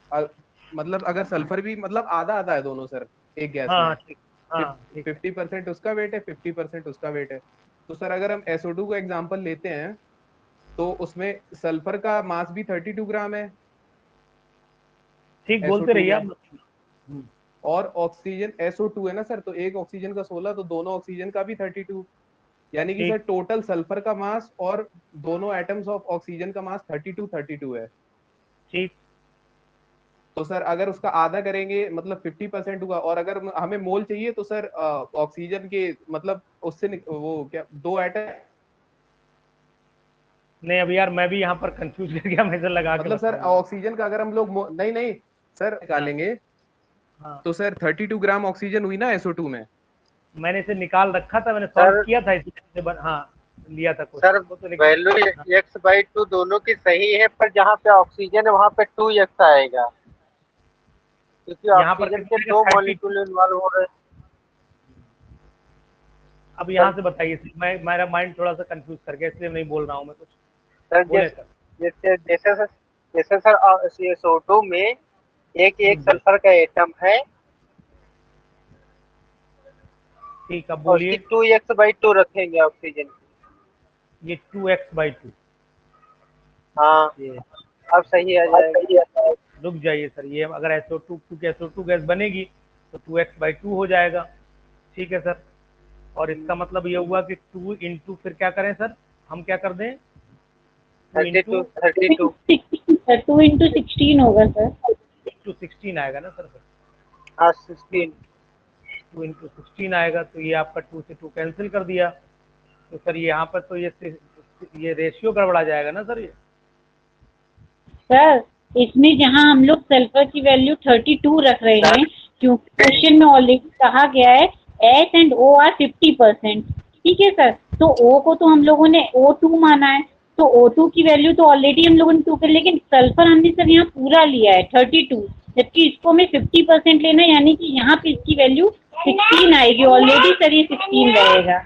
अगर सल्फर भी मतलब आधा आधा है दोनों सर एक गैस
हाँ
में,
ठीक। हाँ ठीक।
50% उसका वेट है, 50% उसका वेट है। तो सर अगर हम SO2 को एग्जांपल लेते हैं तो उसमें सल्फर का मास भी 32 ग्राम है,
ठीक बोलते
SO2
रहिए
में।
आप।
और ऑक्सीजन SO2 है ना सर, तो एक ऑक्सीजन का 16, तो दोनों ऑक्सीजन का भी 32। यानी कि सर
ठीक।
टोटल सल्फर का मास और दोनों एटम्स ऑफ ऑक्सीजन का मास 32 है।
ठीक।
तो सर अगर उसका आधा करेंगे मतलब 50% हुआ, और अगर हमें मोल चाहिए तो सर ऑक्सीजन के मतलब उससे वो क्या दो एटम,
नहीं अब यार मैं भी यहाँ पर कंफ्यूज कर गया, मैं इसे लगा के
मतलब सर
बताऊंगा।
ऑक्सीजन का अगर हम लोग नहीं नहीं सर निकालेंगे
हाँ
तो सर 32 ग्राम ऑक्सीजन हुई ना SO2 में।
मैंने इसे निकाल रखा था, मैंने सॉल्व
सर
किया था इसे हाँ लिया था
सर
क्वेश्चन को तो, लेकिन
वैल्यू
हाँ,
x/2 दोनों की सही है, पर जहाँ पे ऑक्सीजन है वहाँ पे 2x आएगा, क्योंकि
यहाँ पर
ऑक्सीजन के
कितना
दो
32।
मॉलिक्यूल इन्वॉल्व हो रहे हैं।
अब
सर
यहाँ से बताइए सर, मैं मेरा माइंड थोड़ा सा कंफ्यूज कर गया इसलिए नहीं बोल रहा हूँ मैं कुछ।
सर
बोले सर।
जैसे सर SO2 में एक एक सल्फर का एटम है
ठीक अब
और उसकी
बोलिए।
2x/2 रखेंगे ऑक्सीजन की।
ये 2x/2।
हाँ,
ये
अब सही आ जाएगा।
रुक जाइए सर, ये अगर SO2 क्योंकि SO2 गैस बनेगी तो 2x/2 हो जाएगा। ठीक है सर। और इसका मतलब ये हुआ कि 2 इंटू फिर क्या करें सर, हम क्या कर दें 2 इंटू
32
2 इंटू 16 होगा सर।
16 आएगा ना सर फिर।
हाँ 16।
2 इंटू 16 आएगा, तो ये आपका 2 से 2 कैंसिल कर दिया। तो सर यहाँ पर तो ये रेशियो गड़बड़ा जाएगा ना सर ये।
सर इसमें जहाँ हम लोग सल्फर की वैल्यू 32 रख रहे हैं, क्योंकि क्वेश्चन में ऑलरेडी कहा गया है S एंड O आर 50%। ठीक है सर, तो O को तो हम लोगों ने O2 माना है, तो O2 की वैल्यू तो ऑलरेडी हम लोगों ने 2 कर, लेकिन सल्फर हमने सर यहाँ पूरा लिया है 32, जबकि इसको हमें 50% लेना है, यानी कि यहाँ पे इसकी वैल्यू 16 आएगी। ऑलरेडी सर ये 16 रहेगा।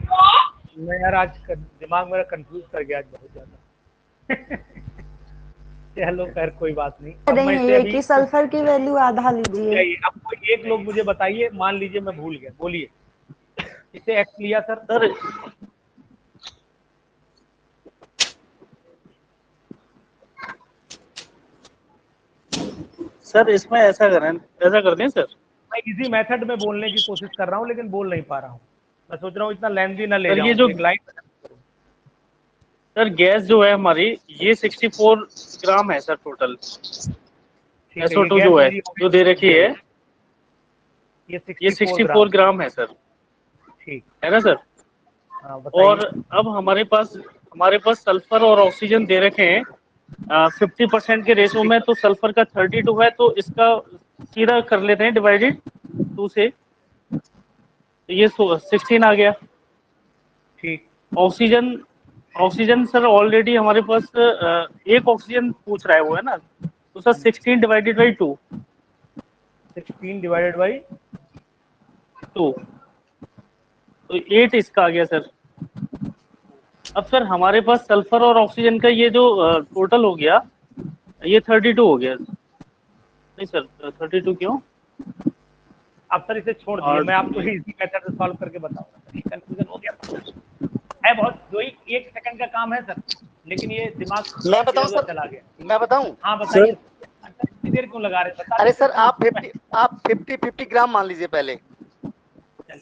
मैं यार आज दिमाग मेरा कंफ्यूज कर गया आज बहुत ज्यादा। चलो खैर कोई बात नहीं, अब मैं
नहीं
इसे
ये
अभी
कि सल्फर की वैल्यू आधा लीजिए।
चाहिए। अब कोई एक लोग मुझे बताइए, मान लीजिए मैं भूल गया, बोलिए। इसे एक्स लिया सर।
सर सर इसमें ऐसा करें, ऐसा कर दें सर।
मैं इजी मेथड में बोलने की कोशिश कर रहा हूँ लेकिन बोल नहीं पा रहा हूँ। मैं सोच रहा हूँ इतना लेंथी ना ले
सर ये
जाऊँ,
जो
एक लाइन।
सर गैस जो है हमारी ये 64 ग्राम है सर टोटल।
ठीक है, ये
SO2
गैस
जो है
मेरी
जो दे रखी है
ये
ये
64
64
ग्राम।
ग्राम है सर,
ठीक।
है ना सर।
हाँ
और
बताइए।
अब हमारे पास सल्फर और ऑक्सीजन दे रखे हैं 50% के रेशो में। तो सल्फर का 32 है, तो इसका सीधा कर लेते हैं डिवाइडेड 2 से, तो ये 16 आ गया।
ठीक।
ऑक्सीजन ऑक्सीजन सर ऑलरेडी हमारे पास एक ऑक्सीजन पूछ रहा है वो, है ना। तो sir 16 divided by 2
16 divided by
2, तो 8 इसका आ गया सर। अब सर हमारे पास सल्फर और ऑक्सीजन का ये जो टोटल हो गया ये 32 हो गया। नहीं सर 32 क्यों?
अब सर इसे छोड़ दिए,
और
मैं आपको इजी मेथड से सॉल्व करके बताऊंगा सर, ये कंफ्यूजन हो गया है बहुत, दो ही 1 सेकंड का काम है सर, लेकिन ये दिमाग
मैं बताऊं
इधर-उधर
सर,
चला गया।
मैं बताऊं
हाँ बताइए। अच्छा इतनी देर क्यों लगा रहे हैं, बता
अरे
दीजिए
सर
तो मैं
आप 50 ग्राम मान लीजिए पहले।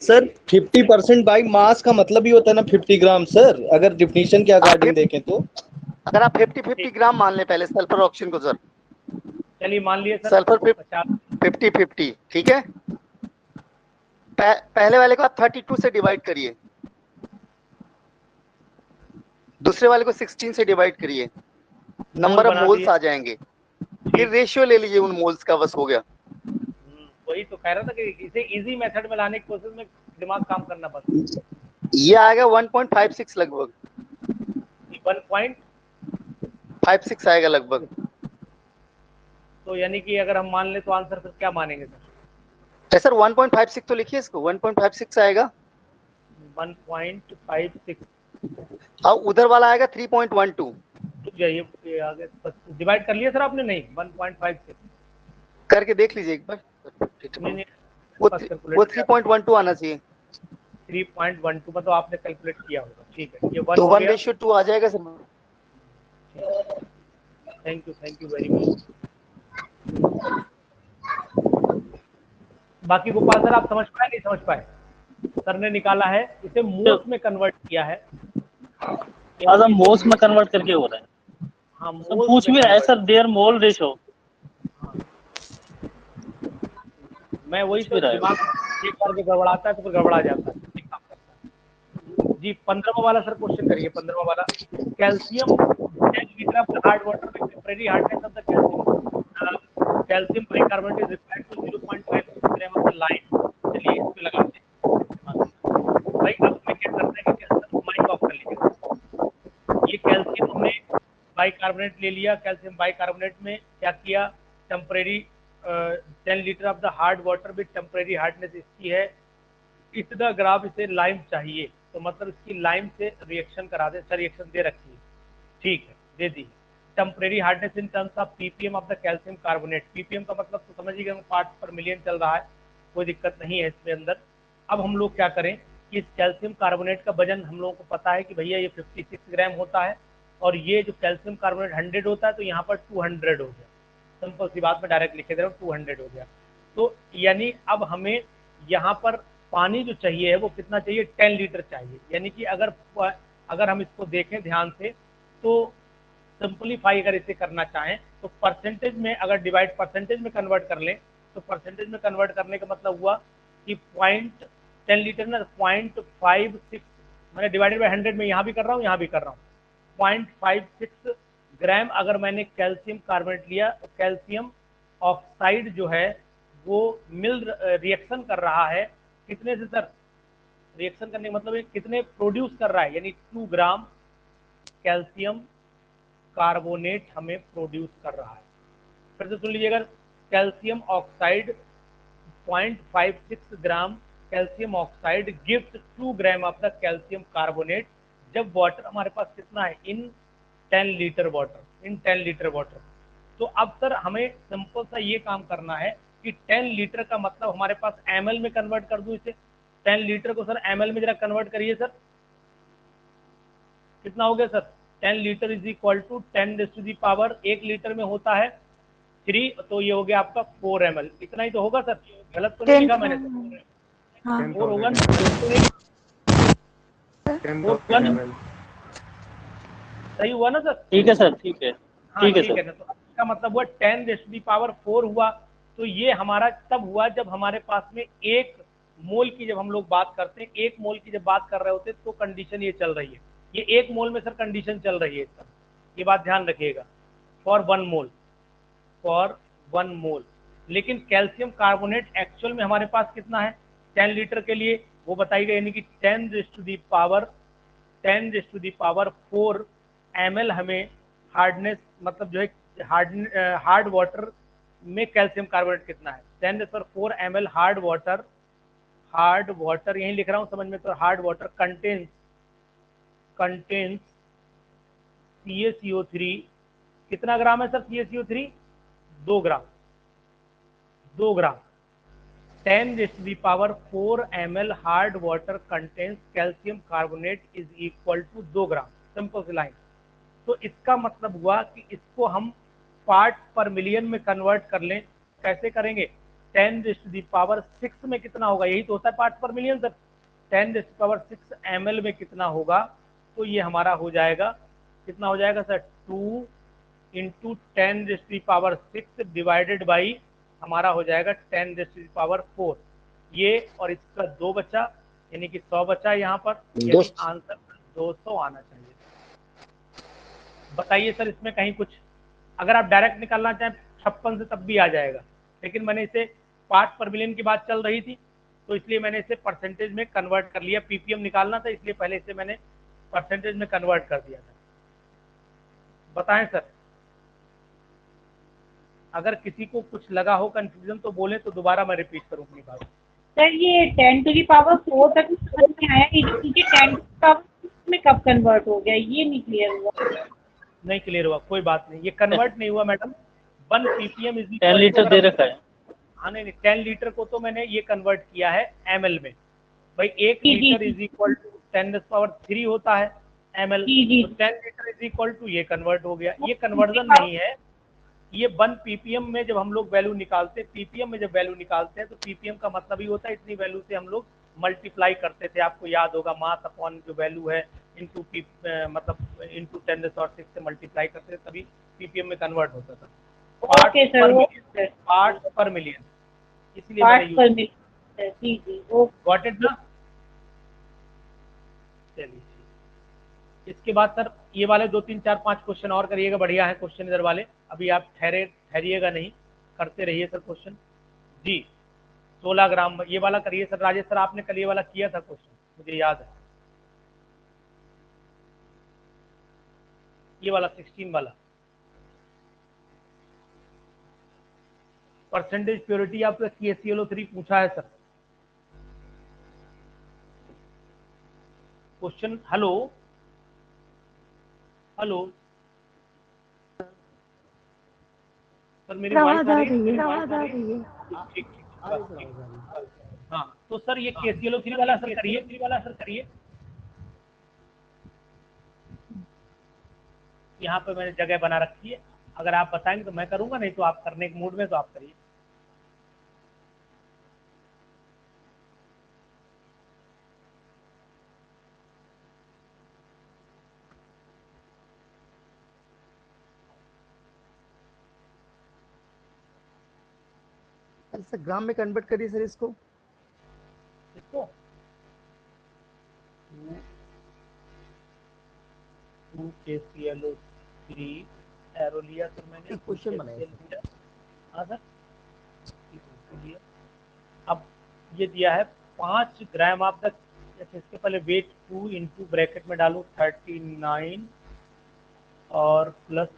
सर 50% बाई मास का मतलब ही होता है ना 50 ग्राम सर, अगर डिफिनीशन के
आप
अकॉर्डिंग देखें तो।
अगर आप 50 ग्राम मान लें पहले सल्फर ऑक्सीजन को सर,
चलिए मान लिए सर
सल्फर
50।
50 ठीक है। पहले वाले को आप 32 से डिवाइड करिए, दूसरे वाले को 16 से डिवाइड करिए, नंबर ऑफ
बना
मोल्स
दिए।
आ जाएंगे। फिर रेशियो ले लीजिए उन मोल्स का, बस हो गया।
वही तो कह रहा था कि इसे इजी मेथड में लाने की कोशिश में दिमाग काम करना पड़ता है।
ये आएगा 1.56 लगभग,
1.56
आएगा लगभग।
तो यानी कि अगर हम मान ले तो आंसर फिर क्या मानेंगे सर?
सर 1.56 तो लिखिए इसको, 1.56 आएगा।
1.56
अब उधर वाला आएगा 3.12।
ये आगे डिवाइड कर लिया सर आपने? नहीं 1.5 से
करके देख लीजिए एक बार।
नहीं
वो 3.12 आना चाहिए।
3.12 मतलब आपने कैलकुलेट किया होगा। ठीक है, ये 1
तो
हो गया।
1:2 आ जाएगा sir.
Thank you very much. बाकी गोपाल सर आप समझ पाए नहीं समझ पाए? सर ने निकाला है, इसे मोल्स में कन्वर्ट किया है।
अच्छा, मोल्स में कन्वर्ट करके हो रहा है।
हाँ
तो
मोल्स
पूछ
में
भी रहा है
convert।
Sir their mole ratio.
हाँ। मैं वही
पूछ भी
तो
रहा है।
दिमाग एक बार जो गड़बड़ाता है तो फिर गड़बड़ा जाता है। ठीक काम करता है। जी 15वां वाला सर क्वेश्चन करिए। 15वां वाला, calcium 10 litre of hard water में temporary hardness of the calcium bicarbonate is required to 0.5 gram of the lime. चलिए इस पे लगाते हैं भाई। अब हमें क्या करना है कि माइक ऑफ कर लीजिए। ये कैल्शियम हमने बाइकार्बोनेट ले लिया। कैल्शियम बाइकार्बोनेट में क्या किया, temporary 10 litre of the hard water with temporary hardness इसकी है इतना ग्राम, इसे लाइम चाहिए तो मतलब इसकी लाइम से रिएक्शन करा दे। सर रिएक्शन दे रखी है, ठीक है दे दी। Temporary hardness in terms of ppm of the calcium carbonate. Ppm का मतलब तो समझिएगा पार्ट्स पर मिलियन चल रहा है, कोई दिक्कत नहीं है इसमें अंदर। अब हम लोग क्या करें कि इस कैल्शियम कार्बोनेट का वजन हम लोगों को पता है कि भैया ये 56 ग्राम होता है, और ये जो कैल्शियम कार्बोनेट 100 होता है तो यहाँ पर 200 हो गया। सिंपल सी बात में डायरेक्ट लिखे दे रहा हूँ, 200 हो गया। तो यानी अब हमें यहाँ पर पानी जो चाहिए है वो कितना चाहिए, 10 लीटर चाहिए। यानी कि अगर हम इसको देखें ध्यान से तो सिंपलीफाई अगर इसे करना चाहें तो परसेंटेज में अगर डिवाइड परसेंटेज में कन्वर्ट कर लें तो परसेंटेज में कन्वर्ट करने का मतलब हुआ कि 10 लीटर ना 0.56 मैंने डिवाइडेड बाय 100 में यहाँ भी कर रहा हूँ यहाँ भी कर रहा हूँ। 0.56 ग्राम अगर मैंने कैल्शियम कार्बोनेट लिया तो कैल्शियम ऑक्साइड जो है वो रिएक्शन कर रहा है कितने से सर? रिएक्शन करने का मतलब कितने प्रोड्यूस कर रहा है, यानी 2 ग्राम कैल्शियम कार्बोनेट हमें प्रोड्यूस कर रहा है। फिर से सुन लीजिएगा, calcium oxide 0.56 gram calcium oxide gives 2 gram of the calcium carbonate जब वाटर हमारे पास कितना है इन 10 लीटर वाटर। तो अब सर हमें सिंपल सा ये काम करना है कि 10 लीटर का मतलब हमारे पास ml में कन्वर्ट कर दूं इसे। 10 लीटर को सर ml में जरा कन्वर्ट करिए सर, कितना हो गया sir? 10 litre is equal to 10⁻⁴ 1 litre में होता है 3, तो ये हो गया आपका 4 ml। इतना ही तो होगा सर, गलत तो नहीं लिखा मैंने सर?
हाँ
4 होगा ना?
10,000 ml।
सही हुआ ना सर?
ठीक है सर, ठीक है।
हाँ
ठीक है
ठीक है
सर।
ना। तो इसका मतलब हुआ 10⁻⁴ हुआ। तो ये हमारा तब हुआ जब हमारे पास में 1 मोल की जब हम लोग बात करते हैं, 1 मोल की जब बात कर रहे होते तो कंडीशन ये चल रही है। ये 1 मोल में सर कंडीशन चल रही है इसका, ये बात ध्यान रखिएगा। फॉर 1 मोल। लेकिन कैल्शियम कार्बोनेट एक्चुअल में हमारे पास कितना है 10 लीटर के लिए वो बताइएगा, यानी कि 10⁻⁴ ml हमें हार्डनेस मतलब जो है हार्ड वाटर में कैल्शियम कार्बोनेट कितना है 10⁻⁴ ml हार्ड वाटर यही लिख रहा हूँ समझ में। तो हार्ड वाटर कंटेन्स CaCO3 कितना ग्राम है sir? CaCO3 2 gram. 10⁻⁴ ml hard water contains calcium carbonate is equal to 2 gram. Simple सी लाइन। तो इसका मतलब हुआ कि इसको हम पार्ट पर मिलियन में कन्वर्ट कर लें। कैसे करेंगे? 10⁻⁶ में कितना होगा, यही तो होता है पार्ट पर मिलियन सर। 10⁻⁶ ml में कितना होगा, तो ये हमारा हो जाएगा कितना हो जाएगा सर? 2 × 10⁻⁶ डिवाइडेड बाई हमारा हो जाएगा 10⁻⁴। ये और इसका 2 बचा, यानी कि 100 बचा यहाँ पर, यानी आंसर 200 आना चाहिए। बताइए सर इसमें कहीं कुछ, अगर आप डायरेक्ट निकालना चाहें 56 से तब भी आ जाएगा, लेकिन मैंने इसे पार्ट पर मिलियन की बात चल रही थी तो इसलिए मैंने इसे परसेंटेज में कन्वर्ट कर लिया। पीपीएम निकालना था इसलिए पहले इसे मैंने परसेंटेज में कन्वर्ट कर दिया था। बताएं सर, अगर किसी को कुछ लगा हो कंफ्यूजन तो बोले तो दोबारा मैं रिपीट करूं अपनी बात।
सर ये 10⁻⁴ तक समझ में आया, नीचे 10⁻⁴ में कब कन्वर्ट हो गया, ये नहीं क्लियर हुआ।
नहीं क्लियर हुआ, कोई बात नहीं, ये कन्वर्ट नहीं हुआ मैडम। 1 ppm इज
10 लीटर दे रखा है।
हाँ नहीं, 10 लीटर को तो मैंने ये कन्वर्ट किया है ml में। भाई 1 लीटर इज इक्वल टू 10⁻³ होता है ml, तो 10 लीटर इज इक्वल टू ये कन्वर्ट हो गया। ये कन्वर्जन नहीं है, ये 1 ppm में जब हम लोग वैल्यू निकालते हैं, ppm में जब वैल्यू निकालते हैं तो ppm का मतलब ही होता है इतनी वैल्यू से हम लोग मल्टीप्लाई करते थे। आपको याद होगा मास अपॉन जो वैल्यू है इनटू मतलब इनटू 10⁻⁶ से मल्टीप्लाई करते थे, तभी ppm में कन्वर्ट होता था।
Okay sir,
parts per million, इसलिए
पार्ट्स पर मिलियन। जी जी,
गॉट इट ना। चलिए इसके बाद सर ये वाले 2 3 4 5 क्वेश्चन और करिएगा, बढ़िया है क्वेश्चन इधर वाले। अभी आप ठहरिएगा नहीं, करते रहिए सर क्वेश्चन। जी 16 ग्राम ये वाला करिए सर। राजेश सर आपने कल ये वाला किया था क्वेश्चन, मुझे याद है, ये वाला 16 वाला। परसेंटेज प्योरिटी आपका KClO3 पूछा है sir question. Hello hello sir, मेरी
आवाज आ
वॉइस
रही है, आवाज आ रही है।
ठीक हाँ, तो सर ये KClO3 वाला सर करिए। यहाँ पे मैंने जगह बना रखी है, अगर आप बताएंगे तो मैं करूंगा, नहीं तो आप करने के मूड में तो आप करिए।
सर ग्राम में कन्वर्ट करिए सर इसको।
इसको 2 KClO3 एरो लिया सर मैंने,
क्वेश्चन बनाया।
हाँ सर लिया। अब ये दिया है 5 ग्राम ऑफ द, इसके पहले वेट 2 इंटू ब्रैकेट में डालू 39 और प्लस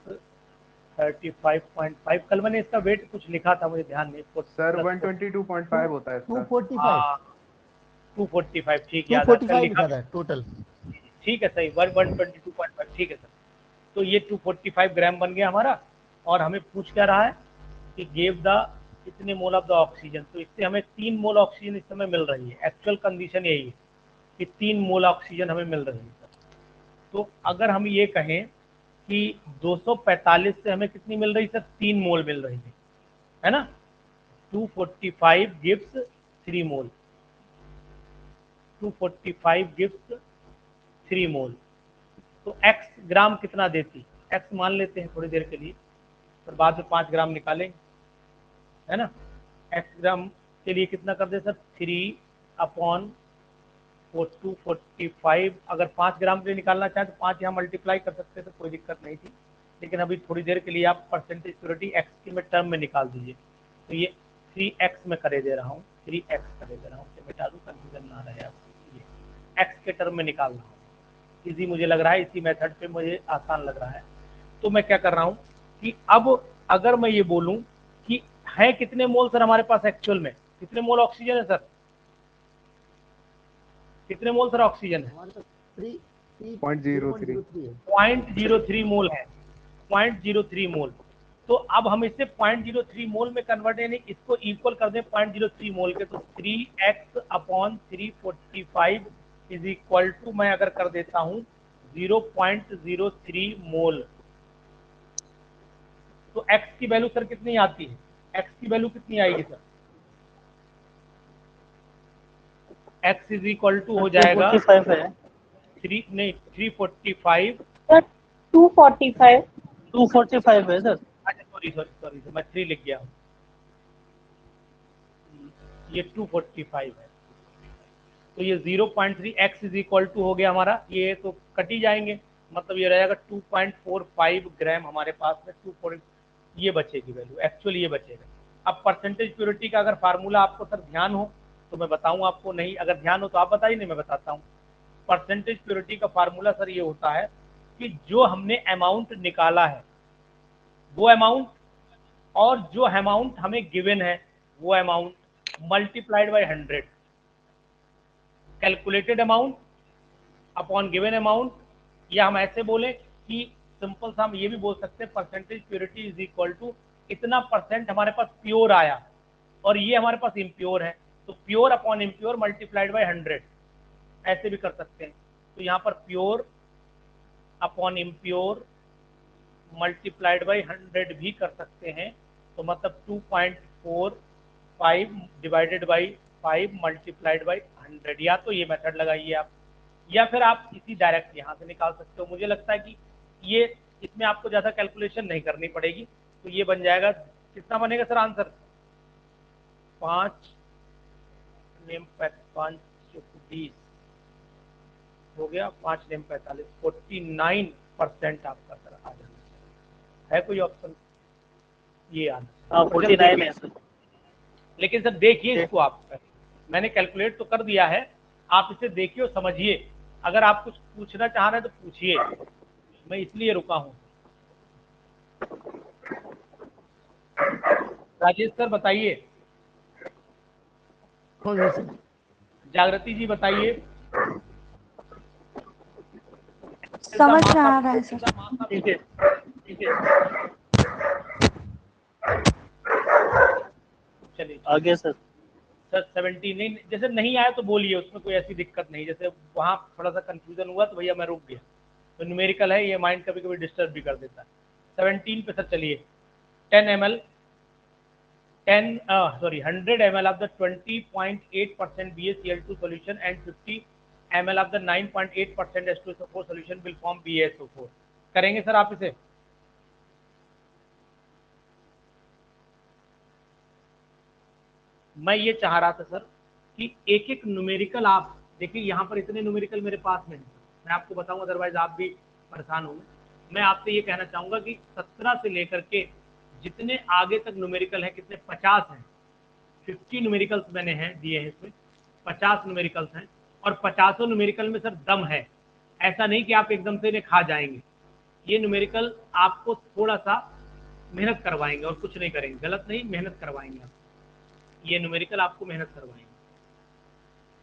35.5। कल मैंने इसका वेट कुछ लिखा था, मुझे ध्यान नहीं।
सर 122.5 होता है इसका।
245 ठीक याद है, कल लिखा था
टोटल।
ठीक है सही, 122.5 ठीक है सर। तो ये 245 ग्राम बन गया हमारा। और हमें पूछ क्या रहा है कि गिव द इतने मोल ऑफ द ऑक्सीजन, तो इससे हमें 3 मोल ऑक्सीजन इस समय मिल रही है। एक्चुअल कंडीशन यही है कि 3 मोल ऑक्सीजन हमें मिल रही है। तो अगर हम ये कहें कि 245 से हमें कितनी मिल रही सर, 3 मोल मिल रही है ना। 245 गिव्स 3 मोल, 245 गिव्स 3 मोल। तो x ग्राम कितना देती, x मान लेते हैं थोड़ी देर के लिए, फिर बाद में 5 ग्राम निकालेंगे, है ना। x ग्राम के लिए कितना कर दे सर, 3/245। अगर 5 ग्राम के लिए निकालना चाहें तो 5 यहाँ मल्टीप्लाई कर सकते हैं, तो कोई दिक्कत नहीं थी। लेकिन अभी थोड़ी देर के लिए आप परसेंटेज प्योरिटी x के में टर्म में निकाल दीजिए। तो ये 3x में करे दे रहा हूँ, 3x करे दे रहा हूँ, मिटा दूँ कंफ्यूजन ना रहे आपको। ये x के टर्म में निकाल रहा हूँ, इजी मुझे लग रहा है, इसी मेथड पे मुझे आसान लग रहा है। तो मैं क्या कर रहा हूँ कि अब अगर मैं ये बोलूँ कि है कितने मोल सर हमारे पास एक्चुअल में, कितने मोल ऑक्सीजन है सर, कितने मोल सर ऑक्सीजन है, 0.03 मोल है, 0.03 मोल। तो अब हम इसे 0.03 मोल में कन्वर्ट, यानी इसको इक्वल कर दें 0.03 मोल के, तो 3x/345 इज इक्वल टू, मैं अगर कर देता हूं 0.03 मोल, तो x की वैल्यू सर कितनी आती है, x की वैल्यू कितनी आएगी sir, x is equal to हो जाएगा
245 है,
345
245 है सर।
अच्छा सॉरी मैं 3 लिख गया हूँ, ये 245 है। तो ये 0.3 x इज इक्वल टू हो गया हमारा, ये तो कट ही जाएंगे, मतलब ये रहेगा 2.45 ग्राम हमारे पास में, 2 ये बचेगी वैल्यू, एक्चुअली ये बचेगा। अब परसेंटेज प्योरिटी का अगर फार्मूला आपको सर ध्यान हो तो मैं बताऊं आपको, नहीं अगर ध्यान हो तो आप बताइए, नहीं मैं बताता हूँ। परसेंटेज प्योरिटी का फार्मूला सर ये होता है कि जो हमने अमाउंट निकाला है वो अमाउंट, और जो अमाउंट हमें गिवन है वो amount multiplied by 100, calculated amount upon given amount, या हम ऐसे बोले कि सिंपल सा हम ये भी बोल सकते हैं percentage purity is equal to इतना परसेंट हमारे पास प्योर आया और ये हमारे पास इम्प्योर है, तो pure upon impure multiplied by 100, ऐसे भी कर सकते हैं। तो यहाँ पर pure upon impure multiplied by 100 भी कर सकते हैं, तो मतलब 2.45 डिवाइडेड बाई 5 मल्टीप्लाइड बाई 100, या तो ये मेथड लगाइए आप, या फिर आप इसी डायरेक्ट यहाँ से निकाल सकते हो। मुझे लगता है कि ये इसमें आपको ज़्यादा कैलकुलेशन नहीं करनी पड़ेगी, तो ये बन जाएगा, कितना बनेगा सर आंसर? 5 20 हो गया, 5 45 49% आपका सर आ जाना है। कोई ऑप्शन ये आना?
49 है सर।
लेकिन सर देखिए इसको, आप मैंने कैलकुलेट तो कर दिया है, आप इसे देखिए और समझिए। अगर आप कुछ पूछना चाह रहे हैं तो पूछिए, मैं इसलिए रुका हूं। राजेश सर बताइए। जागृति जी बताइए।
समझ में आ रहा है सर।
ठीक है, ठीक है,
चलिए
आगे सर।
सर 17 नहीं, जैसे नहीं आया तो बोलिए, उसमें कोई ऐसी दिक्कत नहीं। जैसे वहाँ थोड़ा सा कंफ्यूजन हुआ तो भैया मैं रुक गया, तो न्यूमेरिकल है, ये माइंड कभी कभी डिस्टर्ब भी कर देता है। 17 पे सर चलिए। 100 ml of the 20.8% BaCl2 solution and 50 ml of the 9.8% H2SO4 solution will form BaSO4। करेंगे सर आप इसे? मैं ये चाह रहा था सर कि एक एक न्यूमेरिकल आप देखिए, यहाँ पर इतने न्यूमेरिकल मेरे पास में हैं, मैं आपको बताऊं, अदरवाइज आप भी परेशान होंगे। मैं आपसे ये कहना चाहूँगा कि 17 से लेकर के जितने आगे तक न्यूमेरिकल है, कितने 50 हैं, 50 न्यूमेरिकल्स मैंने हैं दिए हैं इसमें, 50 न्यूमेरिकल्स हैं, और 50 न्यूमेरिकल में सर दम है। ऐसा नहीं कि आप एकदम से इन्हें खा जाएंगे, ये न्यूमेरिकल आपको थोड़ा सा मेहनत करवाएंगे और कुछ नहीं करेंगे, गलत नहीं, मेहनत करवाएंगे आप, ये न्यूमेरिकल आपको मेहनत करवाएंगे।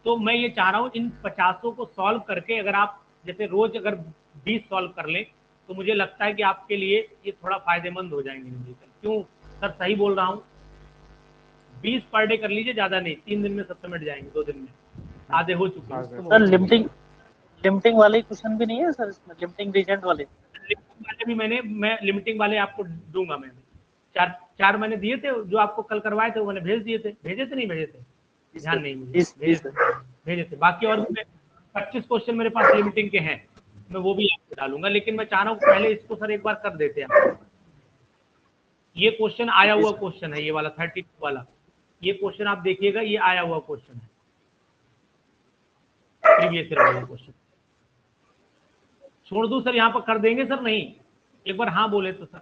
तो मैं ये चाह रहा हूँ इन 50 को सॉल्व करके अगर आप जैसे रोज अगर 20 सॉल्व कर लें तो मुझे लगता है कि आपके लिए ये थोड़ा फायदेमंद हो जाएंगे न्यूमेरिकल। क्यों सर, सही बोल रहा हूँ? 20 पर डे कर लीजिए, ज़्यादा नहीं, 3 दिन में सब समेट जाएंगे, 2 दिन में आधे हो चुके हैं।
सर लिमिटिंग वाले क्वेश्चन भी नहीं है सर इसमें, लिमिटिंग रीजेंट वाले?
लिमिटिंग वाले भी मैं लिमिटिंग वाले आपको दूंगा। मैं चार मैंने दिए थे, जो आपको कल करवाए थे वो मैंने भेज दिए थे, भेजे थे नहीं भेजे थे, ध्यान नहीं मुझे, भेजे थे। बाकी और 25 क्वेश्चन मेरे पास लिमिटिंग के हैं, मैं वो भी आपको डालूंगा। लेकिन मैं चाह रहा हूँ पहले इसको सर एक बार कर देते हैं। ये क्वेश्चन आया हुआ क्वेश्चन है, ये वाला 32 वाला, ये क्वेश्चन आप देखिएगा, ये आया हुआ क्वेश्चन है, प्रीवियस ईयर वाला क्वेश्चन। छोड़ दूं सर, यहाँ पर कर देंगे सर? नहीं, एक बार हाँ बोले तो सर।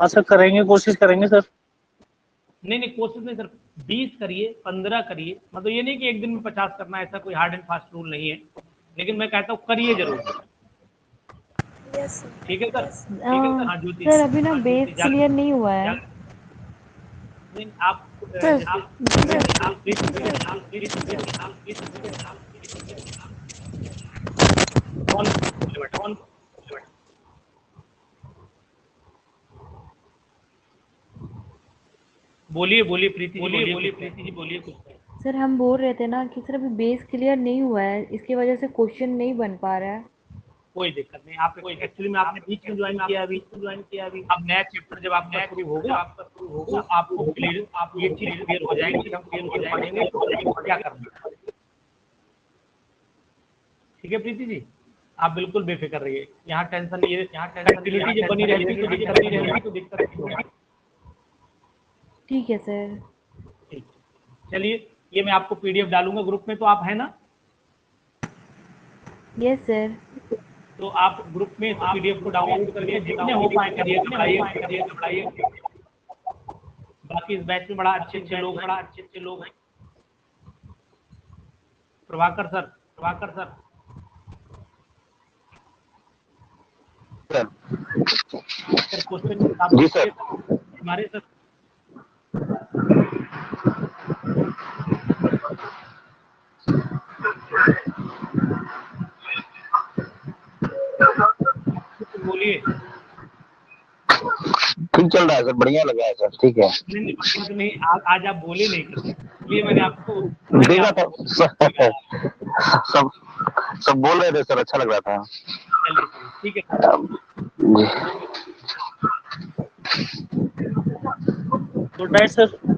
हाँ सर करेंगे, कोशिश करेंगे सर।
नहीं कोशिश नहीं सर, 20 करिए, 15 करिए, मतलब ये नहीं कि एक दिन में 50 करना, ऐसा कोई हार्ड एंड फास्ट रूल नहीं है, लेकिन मैं कहता हूँ करिए जरूर। ठीक है सर? हाँ ज्योति
सर अभी ना बेस क्लियर नहीं हुआ है।
आप बोलिए प्रीति जी बोलिए कुछ।
सर हम बोल रहे थे ना कि सर अभी बेस क्लियर नहीं हुआ है, इसकी वजह से क्वेश्चन नहीं बन पा रहा है।
कोई दिक्कत नहीं, आप एक्चुअली में आपने बीच में ज्वाइन किया अभी, अब नया चैप्टर जब आपका शुरू होगा तो आपको क्लियर, आप ये चीज क्लियर हो जाएंगे, हम क्लियर पढ़ेंगे तो क्या करना है। ठीक है प्रीति जी, आप बिल्कुल बेफिक्र रहिए, यहाँ टेंशन ये कंटिन्यूटी जब बनी रहेगी तो दिक्कत नहीं होगी।
ठीक है सर।
ठीक, चलिए ये मैं आपको पीडीएफ डालूंगा ग्रुप में, तो आप है ना?
Yes sir.
तो आप ग्रुप में पीडीएफ को डाउनलोड करके जितने हो पाए करिए। बाकी इस बैच में बड़ा अच्छे लोग हैं। प्रभाकर सर क्वेश्चन जी सर हमारे सर। बताइए।
ठीक चल रहा है सर, बढ़िया लगा है सर, ठीक है।
नहीं नहीं, बढ़िया तो नहीं, आज आप बोले नहीं कुछ, इसलिए मैंने आपको
देखा था सब सब बोल रहे थे सर, अच्छा लग रहा था।
चलिए ठीक है
जी।
Good night sir.